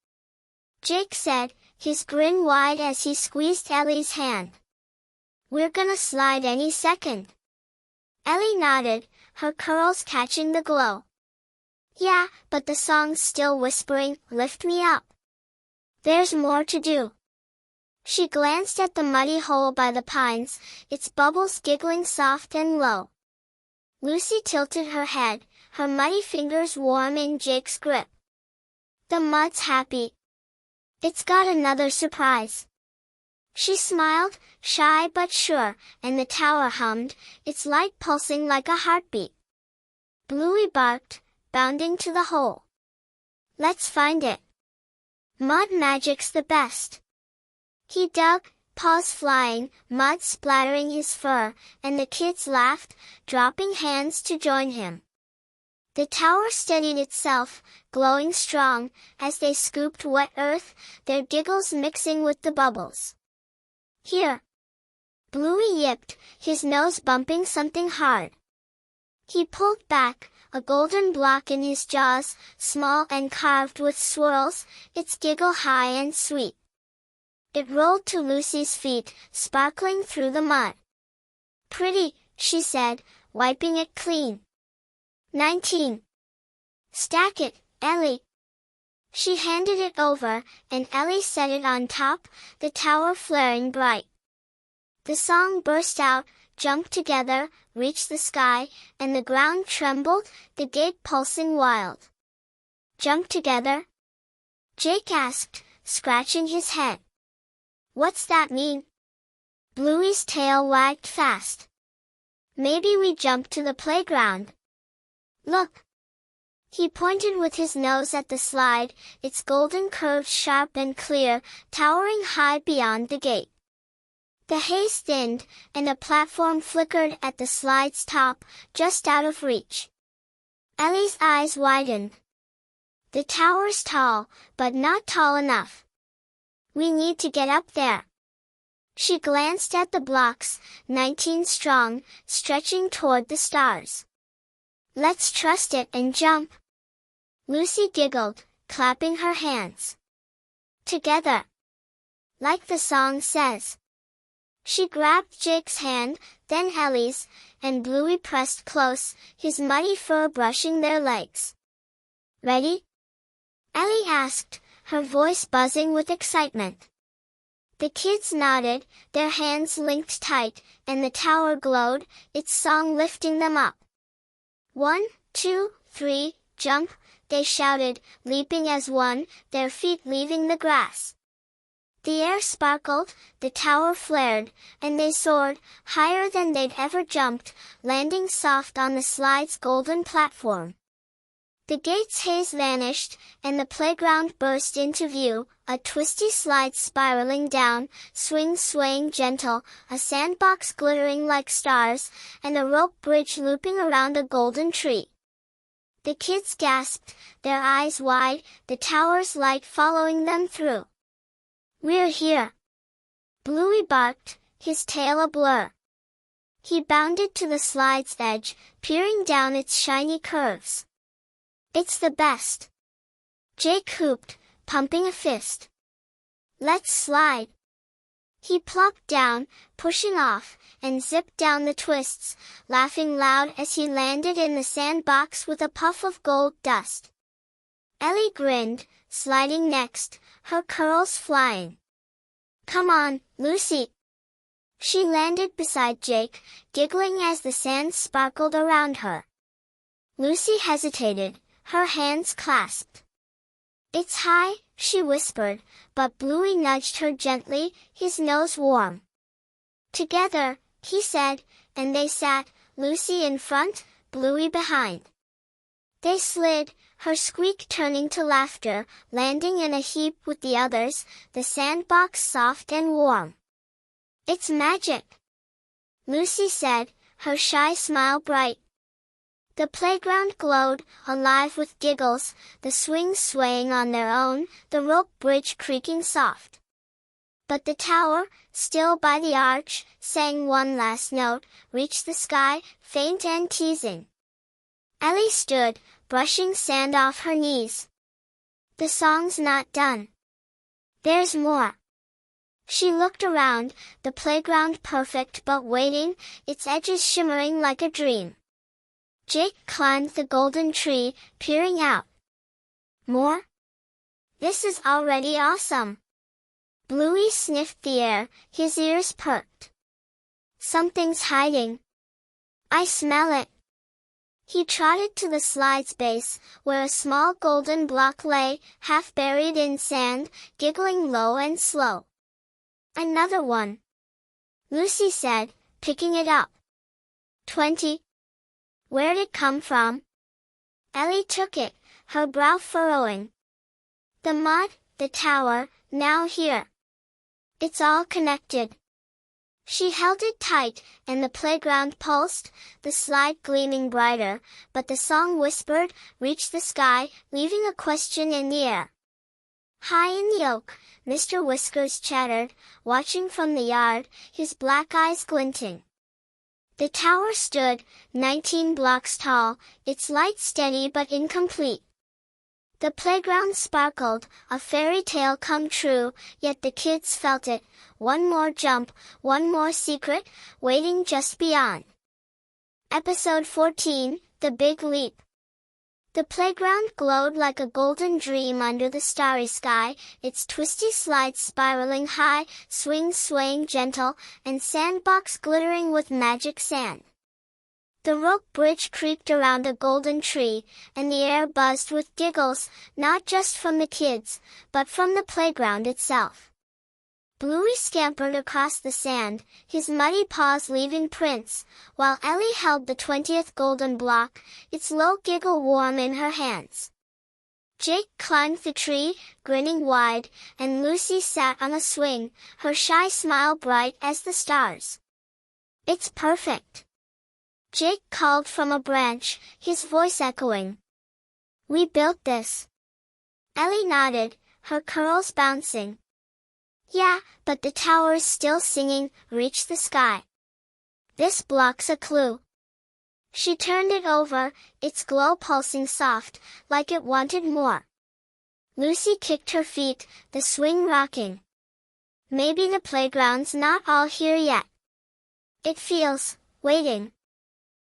Jake said, his grin wide as he squeezed Ellie's hand. We're gonna slide any second. Ellie nodded, her curls catching the glow. Yeah, but the song's still whispering, Lift me up. There's more to do. She glanced at the muddy hole by the pines, its bubbles giggling soft and low. Lucy tilted her head, her muddy fingers warm in Jake's grip. The mud's happy. It's got another surprise. She smiled, shy but sure, and the tower hummed, its light pulsing like a heartbeat. Bluey barked, bounding to the hole. Let's find it. Mud magic's the best. He dug, paws flying, mud splattering his fur, and the kids laughed, dropping hands to join him. The tower steadied itself, glowing strong, as they scooped wet earth, their giggles mixing with the bubbles. Here. Bluey yipped, his nose bumping something hard. He pulled back, a golden block in his jaws, small and carved with swirls, its giggle high and sweet. It rolled to Lucy's feet, sparkling through the mud. Pretty, she said, wiping it clean. 19. Stack it, Ellie. She handed it over, and Ellie set it on top, the tower flaring bright. The song burst out, jumped together, reached the sky, and the ground trembled, the gate pulsing wild. Jump together? Jake asked, scratching his head. What's that mean? Bluey's tail wagged fast. Maybe we jump to the playground. Look. He pointed with his nose at the slide, its golden curve sharp and clear, towering high beyond the gate. The haze thinned, and a platform flickered at the slide's top, just out of reach. Ellie's eyes widened. The tower's tall, but not tall enough. We need to get up there. She glanced at the blocks, 19 strong, stretching toward the stars. Let's trust it and jump. Lucy giggled, clapping her hands. Together. Like the song says. She grabbed Jake's hand, then Ellie's, and Bluey pressed close, his muddy fur brushing their legs. Ready? Ellie asked, her voice buzzing with excitement. The kids nodded, their hands linked tight, and the tower glowed, its song lifting them up. 1, 2, 3, jump, they shouted, leaping as one, their feet leaving the grass. The air sparkled, the tower flared, and they soared, higher than they'd ever jumped, landing soft on the slide's golden platform. The gate's haze vanished, and the playground burst into view, a twisty slide spiraling down, swings swaying gentle, a sandbox glittering like stars, and a rope bridge looping around a golden tree. The kids gasped, their eyes wide, the tower's light following them through. We're here! Bluey barked, his tail a blur. He bounded to the slide's edge, peering down its shiny curves. It's the best! Jake whooped, pumping a fist. Let's slide! He plopped down, pushing off, and zipped down the twists, laughing loud as he landed in the sandbox with a puff of gold dust. Ellie grinned, sliding next, her curls flying. Come on, Lucy! She landed beside Jake, giggling as the sand sparkled around her. Lucy hesitated, her hands clasped. It's high, she whispered, but Bluey nudged her gently, his nose warm. Together, he said, and they sat, Lucy in front, Bluey behind. They slid, her squeak turning to laughter, landing in a heap with the others, the sandbox soft and warm. It's magic! Lucy said, her shy smile bright. The playground glowed, alive with giggles, the swings swaying on their own, the rope bridge creaking soft. But the tower, still by the arch, sang one last note, reached the sky, faint and teasing. Ellie stood, brushing sand off her knees. The song's not done. There's more. She looked around, the playground perfect but waiting, its edges shimmering like a dream. Jake climbed the golden tree, peering out. More? This is already awesome. Bluey sniffed the air, his ears perked. Something's hiding. I smell it. He trotted to the slide's base, where a small golden block lay, half buried in sand, giggling low and slow. Another one. Lucy said, picking it up. 20. Where'd it come from? Ellie took it, her brow furrowing. The mud, the tower, now here. It's all connected. She held it tight, and the playground pulsed, the slide gleaming brighter, but the song whispered, reached the sky, leaving a question in the air. High in the oak, Mr. Whiskers chattered, watching from the yard, his black eyes glinting. The tower stood, 19 blocks tall, its light steady but incomplete. The playground sparkled, a fairy tale come true, yet the kids felt it, one more jump, one more secret, waiting just beyond. Episode 14, The Big Leap. The playground glowed like a golden dream under the starry sky, its twisty slides spiraling high, swings swaying gentle, and sandbox glittering with magic sand. The rope bridge creaked around a golden tree, and the air buzzed with giggles, not just from the kids, but from the playground itself. Bluey scampered across the sand, his muddy paws leaving prints, while Ellie held the 20th golden block, its low giggle warm in her hands. Jake climbed the tree, grinning wide, and Lucy sat on a swing, her shy smile bright as the stars. "It's perfect!" Jake called from a branch, his voice echoing. "We built this." Ellie nodded, her curls bouncing. "Yeah, but the tower's still singing, 'Reach the sky.' This block's a clue." She turned it over, its glow pulsing soft, like it wanted more. Lucy kicked her feet, the swing rocking. "Maybe the playground's not all here yet. It feels, waiting."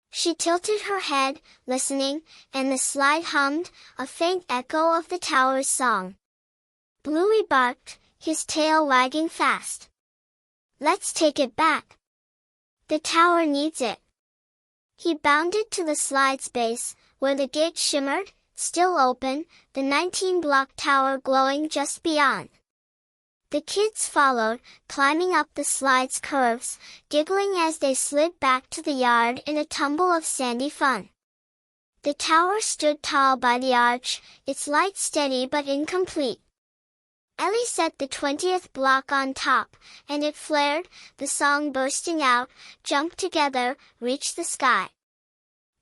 She tilted her head, listening, and the slide hummed, a faint echo of the tower's song. Bluey barked, his tail wagging fast. "Let's take it back. The tower needs it." He bounded to the slide's base, where the gate shimmered, still open, the 19-block tower glowing just beyond. The kids followed, climbing up the slide's curves, giggling as they slid back to the yard in a tumble of sandy fun. The tower stood tall by the arch, its light steady but incomplete. Ellie set the 20th block on top, and it flared, the song bursting out, "Jump together, reach the sky."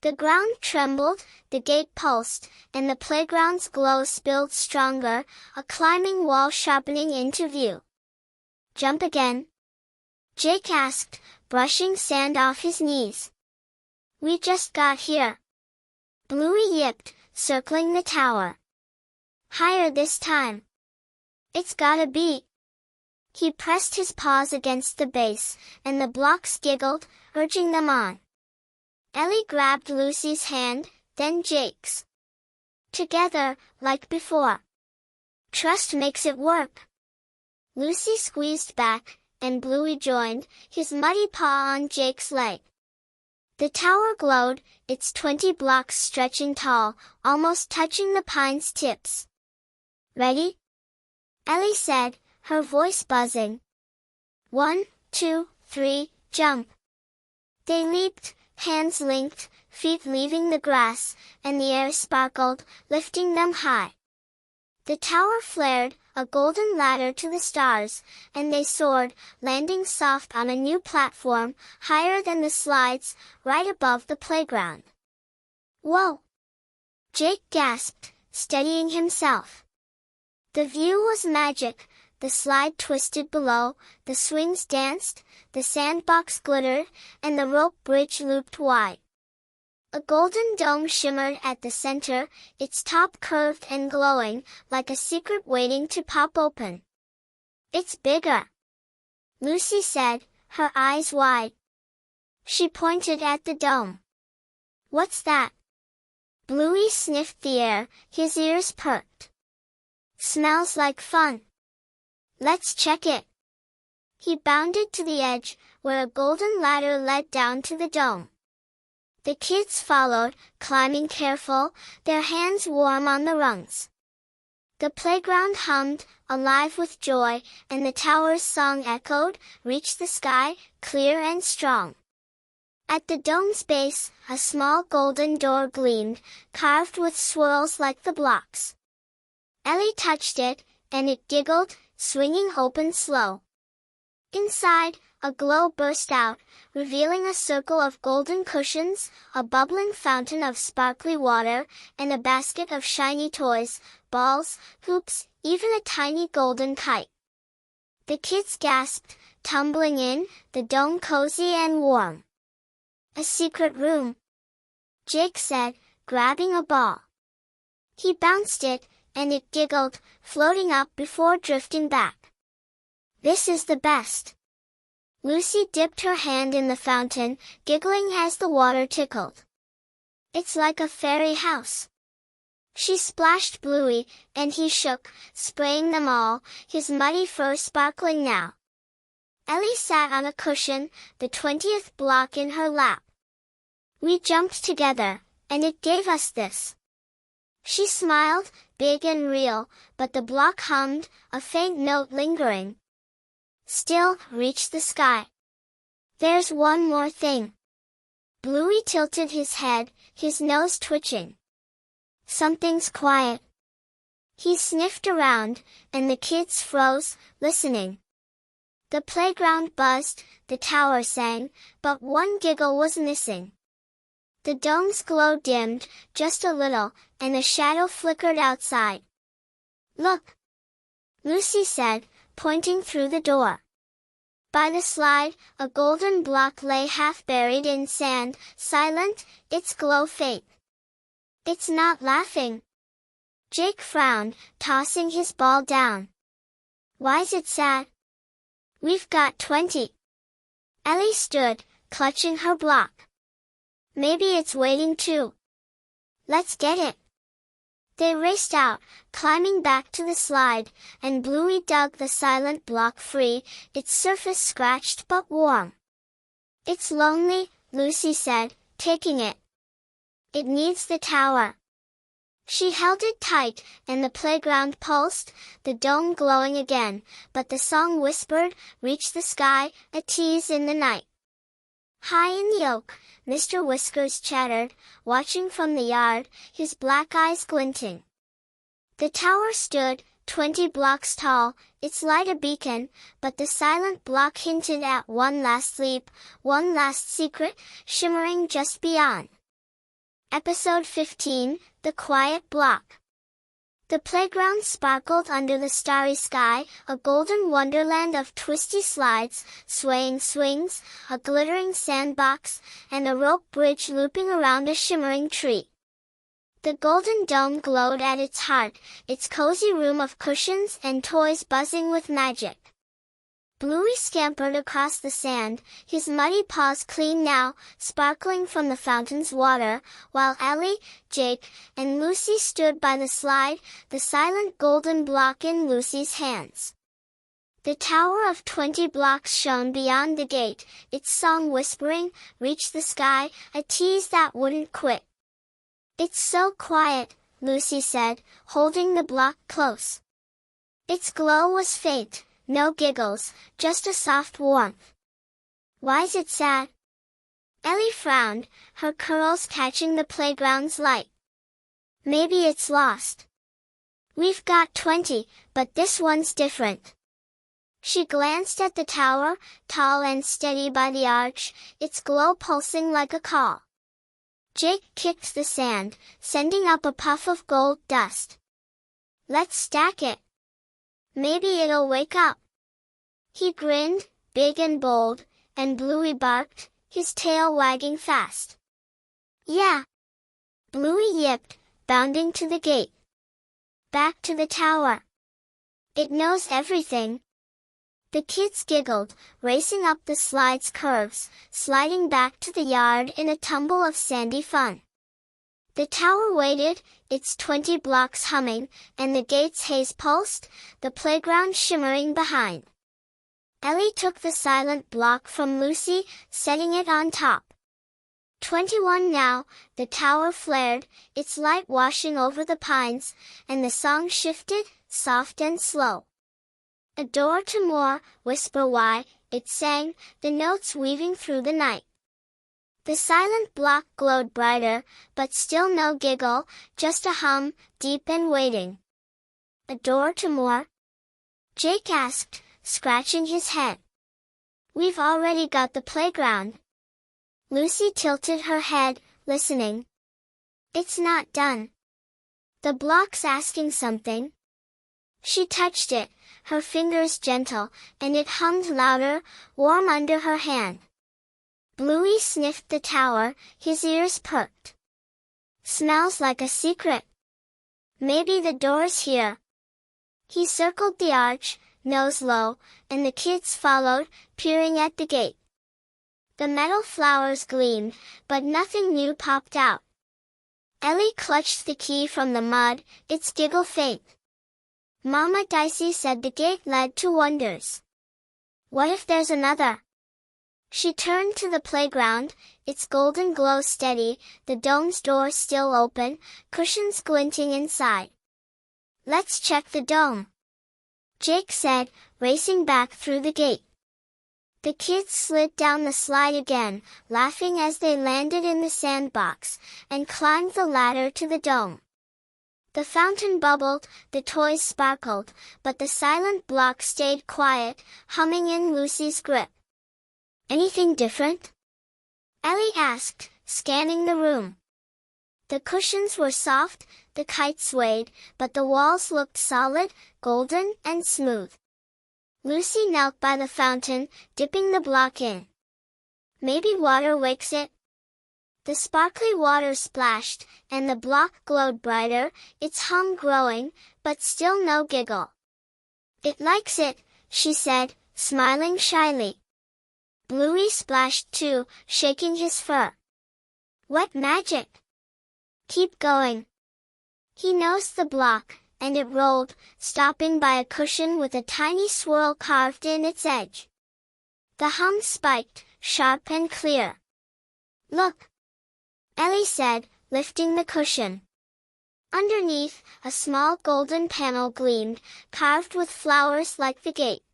The ground trembled, the gate pulsed, and the playground's glow spilled stronger, a climbing wall sharpening into view. "Jump again?" Jake asked, brushing sand off his knees. "We just got here." Bluey yipped, circling the tower. "Higher this time." "It's gotta be." He pressed his paws against the base, and the blocks giggled, urging them on. Ellie grabbed Lucy's hand, then Jake's. "Together, like before. Trust makes it work." Lucy squeezed back, and Bluey joined, his muddy paw on Jake's leg. The tower glowed, its 20 blocks stretching tall, almost touching the pine's tips. "Ready?" Ellie said, her voice buzzing. 1, 2, 3, jump." They leaped, hands linked, feet leaving the grass, and the air sparkled, lifting them high. The tower flared, a golden ladder to the stars, and they soared, landing soft on a new platform, higher than the slides, right above the playground. "Whoa!" Jake gasped, steadying himself. The view was magic. The slide twisted below, the swings danced, the sandbox glittered, and the rope bridge looped wide. A golden dome shimmered at the center, its top curved and glowing, like a secret waiting to pop open. "It's bigger," Lucy said, her eyes wide. She pointed at the dome. "What's that?" Bluey sniffed the air, his ears perked. "Smells like fun. Let's check it." He bounded to the edge, where a golden ladder led down to the dome. The kids followed, climbing careful, their hands warm on the rungs. The playground hummed, alive with joy, and the tower's song echoed, "Reach the sky," clear and strong. At the dome's base, a small golden door gleamed, carved with swirls like the blocks. Ellie touched it, and it giggled, swinging open slow. Inside, a glow burst out, revealing a circle of golden cushions, a bubbling fountain of sparkly water, and a basket of shiny toys, balls, hoops, even a tiny golden kite. The kids gasped, tumbling in, the dome cozy and warm. "A secret room," Jake said, grabbing a ball. He bounced it, and it giggled, floating up before drifting back. "This is the best." Lucy dipped her hand in the fountain, giggling as the water tickled. "It's like a fairy house." She splashed Bluey, and he shook, spraying them all, his muddy fur sparkling now. Ellie sat on a cushion, the 20th block in her lap. "We jumped together, and it gave us this." She smiled, big and real, but the block hummed, a faint note lingering. Still, reach the sky. There's one more thing. Bluey tilted his head, his nose twitching. Something's quiet. He sniffed around, and the kids froze, listening. The playground buzzed, the tower sang, but one giggle was missing. The dome's glow dimmed, just a little, and a shadow flickered outside. Look! Lucy said, pointing through the door. By the slide, a golden block lay half buried in sand, silent, its glow faint. It's not laughing. Jake frowned, tossing his ball down. Why's it sad? We've got 20. Ellie stood, clutching her block. Maybe it's waiting too. Let's get it. They raced out, climbing back to the slide, and Bluey dug the silent block free, its surface scratched but warm. It's lonely, Lucy said, taking it. It needs the tower. She held it tight, and the playground pulsed, the dome glowing again, but the song whispered, reach the sky, a tease in the night. High in the oak, Mr. Whiskers chattered, watching from the yard, his black eyes glinting. The tower stood, 20 blocks tall, its light a beacon, but the silent block hinted at one last leap, one last secret, shimmering just beyond. Episode 15, The Quiet Block. The playground sparkled under the starry sky, a golden wonderland of twisty slides, swaying swings, a glittering sandbox, and a rope bridge looping around a shimmering tree. The golden dome glowed at its heart, its cozy room of cushions and toys buzzing with magic. Bluey scampered across the sand, his muddy paws clean now, sparkling from the fountain's water, while Ellie, Jake, and Lucy stood by the slide, the silent golden block in Lucy's hands. The tower of 20 blocks shone beyond the gate, its song whispering, reach the sky, a tease that wouldn't quit. It's so quiet, Lucy said, holding the block close. Its glow was faint. No giggles, just a soft warmth. Why's it sad? Ellie frowned, her curls catching the playground's light. Maybe it's lost. We've got 20, but this one's different. She glanced at the tower, tall and steady by the arch, its glow pulsing like a call. Jake kicked the sand, sending up a puff of gold dust. Let's stack it. Maybe it'll wake up. He grinned, big and bold, and Bluey barked, his tail wagging fast. Yeah. Bluey yipped, bounding to the gate. Back to the tower. It knows everything. The kids giggled, racing up the slide's curves, sliding back to the yard in a tumble of sandy fun. The tower waited, its 20 blocks humming, and the gate's haze pulsed, the playground shimmering behind. Ellie took the silent block from Lucy, setting it on top. 21 now, the tower flared, its light washing over the pines, and the song shifted, soft and slow. A door to more, whisper why, it sang, the notes weaving through the night. The silent block glowed brighter, but still no giggle, just a hum, deep and waiting. A door to more? Jake asked, scratching his head. We've already got the playground. Lucy tilted her head, listening. It's not done. The block's asking something. She touched it, her fingers gentle, and it hummed louder, warm under her hand. Bluey sniffed the tower, his ears perked. Smells like a secret. Maybe the door's here. He circled the arch, nose low, and the kids followed, peering at the gate. The metal flowers gleamed, but nothing new popped out. Ellie clutched the key from the mud, its giggle faint. Mama Dicey said the gate led to wonders. What if there's another? She turned to the playground, its golden glow steady, the dome's door still open, cushions glinting inside. Let's check the dome. Jake said, racing back through the gate. The kids slid down the slide again, laughing as they landed in the sandbox, and climbed the ladder to the dome. The fountain bubbled, the toys sparkled, but the silent block stayed quiet, humming in Lucy's grip. "Anything different?" Ellie asked, scanning the room. The cushions were soft, the kite swayed, but the walls looked solid, golden, and smooth. Lucy knelt by the fountain, dipping the block in. "Maybe water wakes it?" The sparkly water splashed, and the block glowed brighter, its hum growing, but still no giggle. "It likes it," she said, smiling shyly. Bluey splashed too, shaking his fur. "What magic!" "Keep going." He nosed the block, and it rolled, stopping by a cushion with a tiny swirl carved in its edge. The hum spiked, sharp and clear. "Look!" Ellie said, lifting the cushion. Underneath, a small golden panel gleamed, carved with flowers like the gate.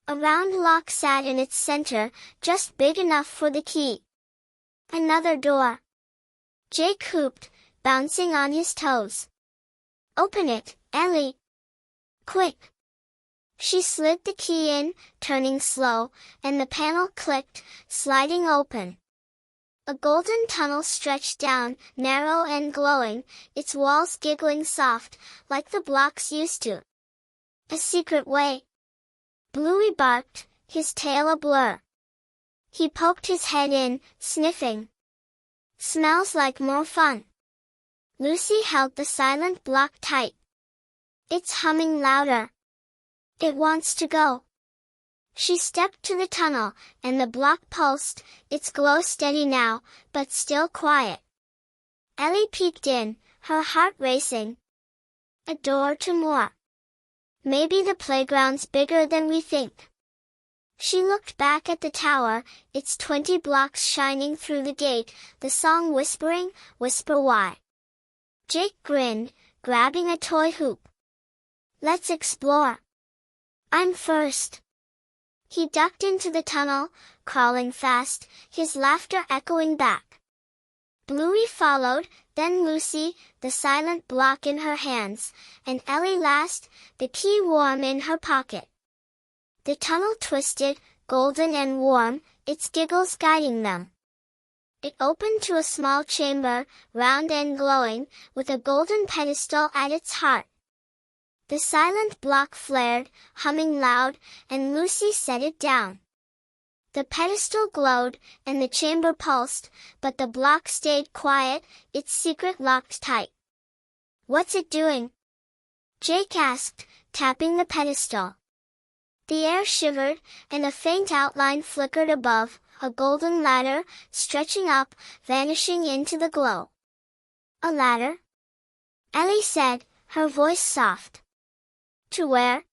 A round lock sat in its center, just big enough for the key. "Another door!" Jake whooped, bouncing on his toes. "Open it, Ellie! Quick!" She slid the key in, turning slow, and the panel clicked, sliding open. A golden tunnel stretched down, narrow and glowing, its walls giggling soft, like the blocks used to. "A secret way!" Bluey barked, his tail a blur. He poked his head in, sniffing. "Smells like more fun." Lucy held the silent block tight. "It's humming louder. It wants to go." She stepped to the tunnel, and the block pulsed, its glow steady now, but still quiet. Ellie peeked in, her heart racing. A door to more. "Maybe the playground's bigger than we think." She looked back at the tower, its 20 blocks shining through the gate, the song whispering, "Whisper why." Jake grinned, grabbing a toy hoop. "Let's explore." "I'm first." He ducked into the tunnel, crawling fast, his laughter echoing back. Bluey followed, then Lucy, the silent block in her hands, and Ellie last, the key warm in her pocket. The tunnel twisted, golden and warm, its giggles guiding them. It opened to a small chamber, round and glowing, with a golden pedestal at its heart. The silent block flared, humming loud, and Lucy set it down. The pedestal glowed, and the chamber pulsed, but the block stayed quiet, its secret locked tight. "What's it doing?" Jake asked, tapping the pedestal. The air shivered, and a faint outline flickered above, a golden ladder, stretching up, vanishing into the glow. "A ladder?" Ellie said, her voice soft. "To where?"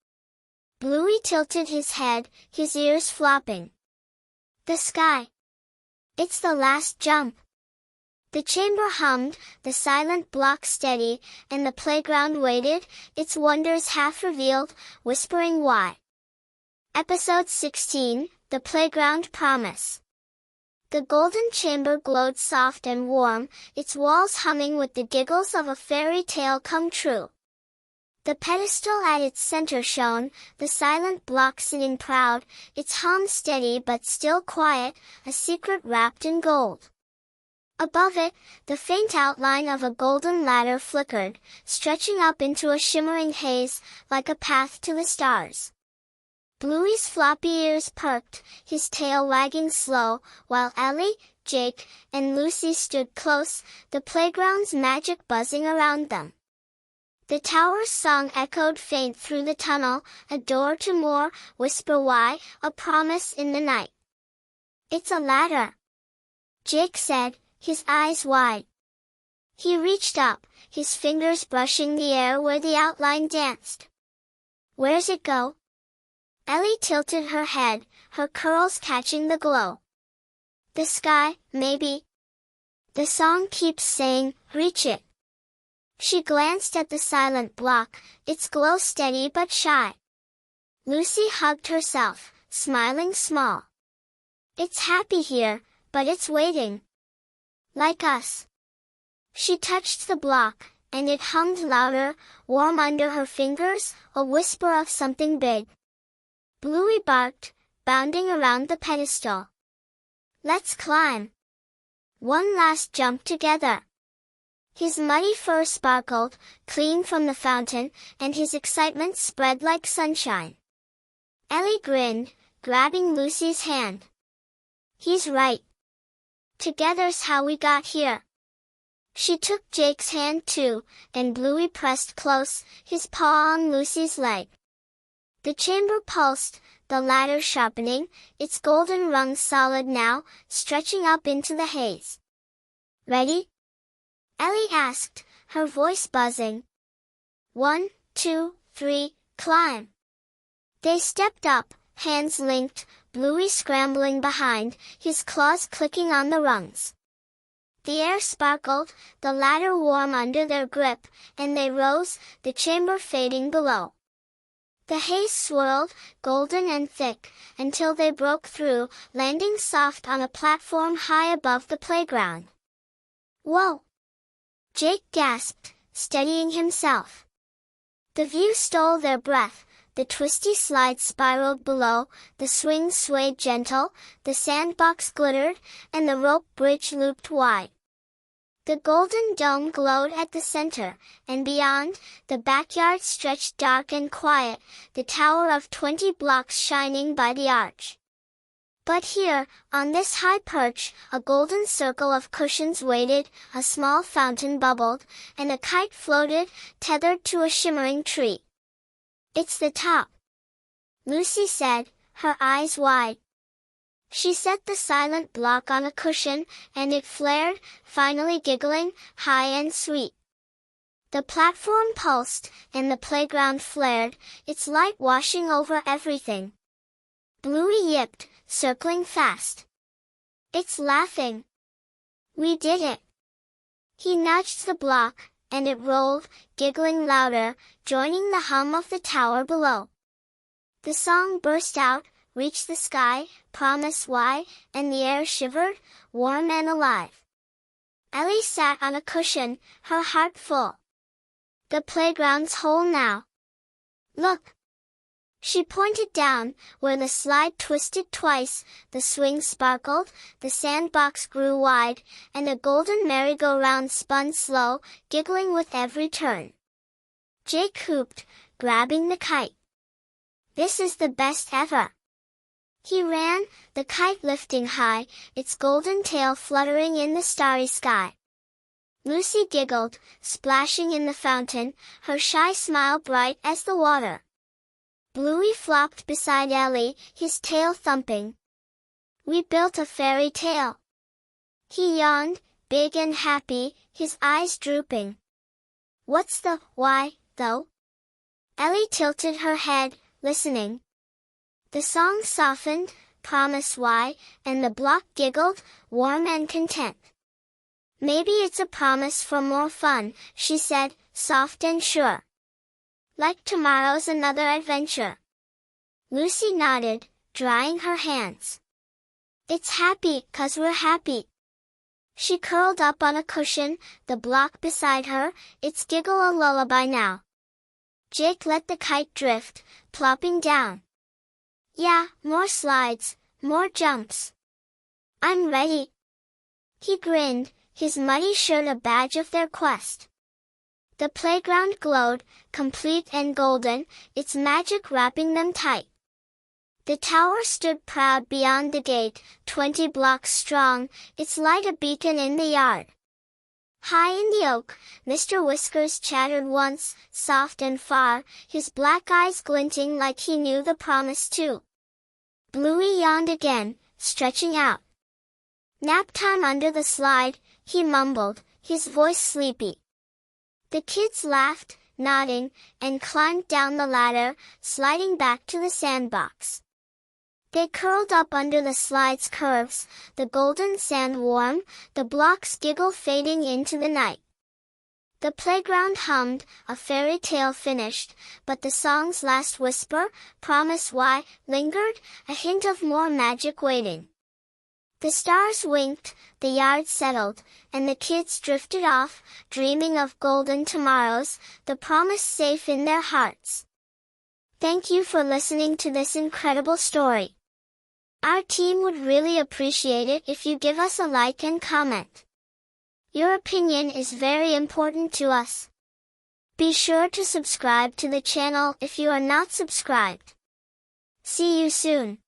Bluey tilted his head, his ears flopping. "The sky. It's the last jump." The chamber hummed, the silent block steady, and the playground waited, its wonders half revealed, whispering why. Episode 16, The Playground Promise. The golden chamber glowed soft and warm, its walls humming with the giggles of a fairy tale come true. The pedestal at its center shone, the silent block sitting proud, its hum steady but still quiet, a secret wrapped in gold. Above it, the faint outline of a golden ladder flickered, stretching up into a shimmering haze, like a path to the stars. Bluey's floppy ears perked, his tail wagging slow, while Ellie, Jake, and Lucy stood close, the playground's magic buzzing around them. The tower's song echoed faint through the tunnel, a door to more, whisper why, a promise in the night. "It's a ladder," Jake said, his eyes wide. He reached up, his fingers brushing the air where the outline danced. "Where's it go?" Ellie tilted her head, her curls catching the glow. "The sky, maybe. The song keeps saying, reach it." She glanced at the silent block, its glow steady but shy. Lucy hugged herself, smiling small. It's happy here, but it's waiting. Like us. She touched the block, and it hummed louder, warm under her fingers, a whisper of something big. Bluey barked, bounding around the pedestal. Let's climb. One last jump together. His muddy fur sparkled, clean from the fountain, and his excitement spread like sunshine. Ellie grinned, grabbing Lucy's hand. He's right. Together's how we got here. She took Jake's hand too, and Bluey pressed close, his paw on Lucy's leg. The chamber pulsed, the ladder sharpening, its golden rungs solid now, stretching up into the haze. Ready? Ellie asked, her voice buzzing. 1, 2, 3, climb. They stepped up, hands linked, Bluey scrambling behind, his claws clicking on the rungs. The air sparkled, the ladder warm under their grip, and they rose, the chamber fading below. The haze swirled, golden and thick, until they broke through, landing soft on a platform high above the playground. Whoa! Jake gasped, steadying himself. The view stole their breath. The twisty slide spiraled below, the swings swayed gentle, the sandbox glittered, and the rope bridge looped wide. The golden dome glowed at the center, and beyond, the backyard stretched dark and quiet, the tower of 20 blocks shining by the arch. But here, on this high perch, a golden circle of cushions waited, a small fountain bubbled, and a kite floated, tethered to a shimmering tree. It's the top, Lucy said, her eyes wide. She set the silent block on a cushion, and it flared, finally giggling, high and sweet. The platform pulsed, and the playground flared, its light washing over everything. Bluey yipped, circling fast. It's laughing. We did it. He nudged the block, and it rolled, giggling louder, joining the hum of the tower below. The song burst out, reached the sky, promise why, and the air shivered, warm and alive. Ellie sat on a cushion, her heart full. The playground's whole now. Look! She pointed down, where the slide twisted twice, the swing sparkled, the sandbox grew wide, and a golden merry-go-round spun slow, giggling with every turn. Jake hooped, grabbing the kite. This is the best ever. He ran, the kite lifting high, its golden tail fluttering in the starry sky. Lucy giggled, splashing in the fountain, her shy smile bright as the water. Bluey flopped beside Ellie, his tail thumping. We built a fairy tale. He yawned, big and happy, his eyes drooping. What's the why, though? Ellie tilted her head, listening. The song softened, promise why, and the block giggled, warm and content. Maybe it's a promise for more fun, she said, soft and sure. Like tomorrow's another adventure. Lucy nodded, drying her hands. It's happy, 'cause we're happy. She curled up on a cushion, the block beside her, its giggle a lullaby now. Jake let the kite drift, plopping down. Yeah, more slides, more jumps. I'm ready. He grinned, his muddy shirt a badge of their quest. The playground glowed, complete and golden, its magic wrapping them tight. The tower stood proud beyond the gate, 20 blocks strong, its light a beacon in the yard. High in the oak, Mr. Whiskers chattered once, soft and far, his black eyes glinting like he knew the promise too. Bluey yawned again, stretching out. Nap time under the slide, he mumbled, his voice sleepy. The kids laughed, nodding, and climbed down the ladder, sliding back to the sandbox. They curled up under the slide's curves, the golden sand warm, the blocks giggle fading into the night. The playground hummed, a fairy tale finished, but the song's last whisper, promise why, lingered, a hint of more magic waiting. The stars winked, the yard settled, and the kids drifted off, dreaming of golden tomorrows, the promise safe in their hearts. Thank you for listening to this incredible story. Our team would really appreciate it if you give us a like and comment. Your opinion is very important to us. Be sure to subscribe to the channel if you are not subscribed. See you soon.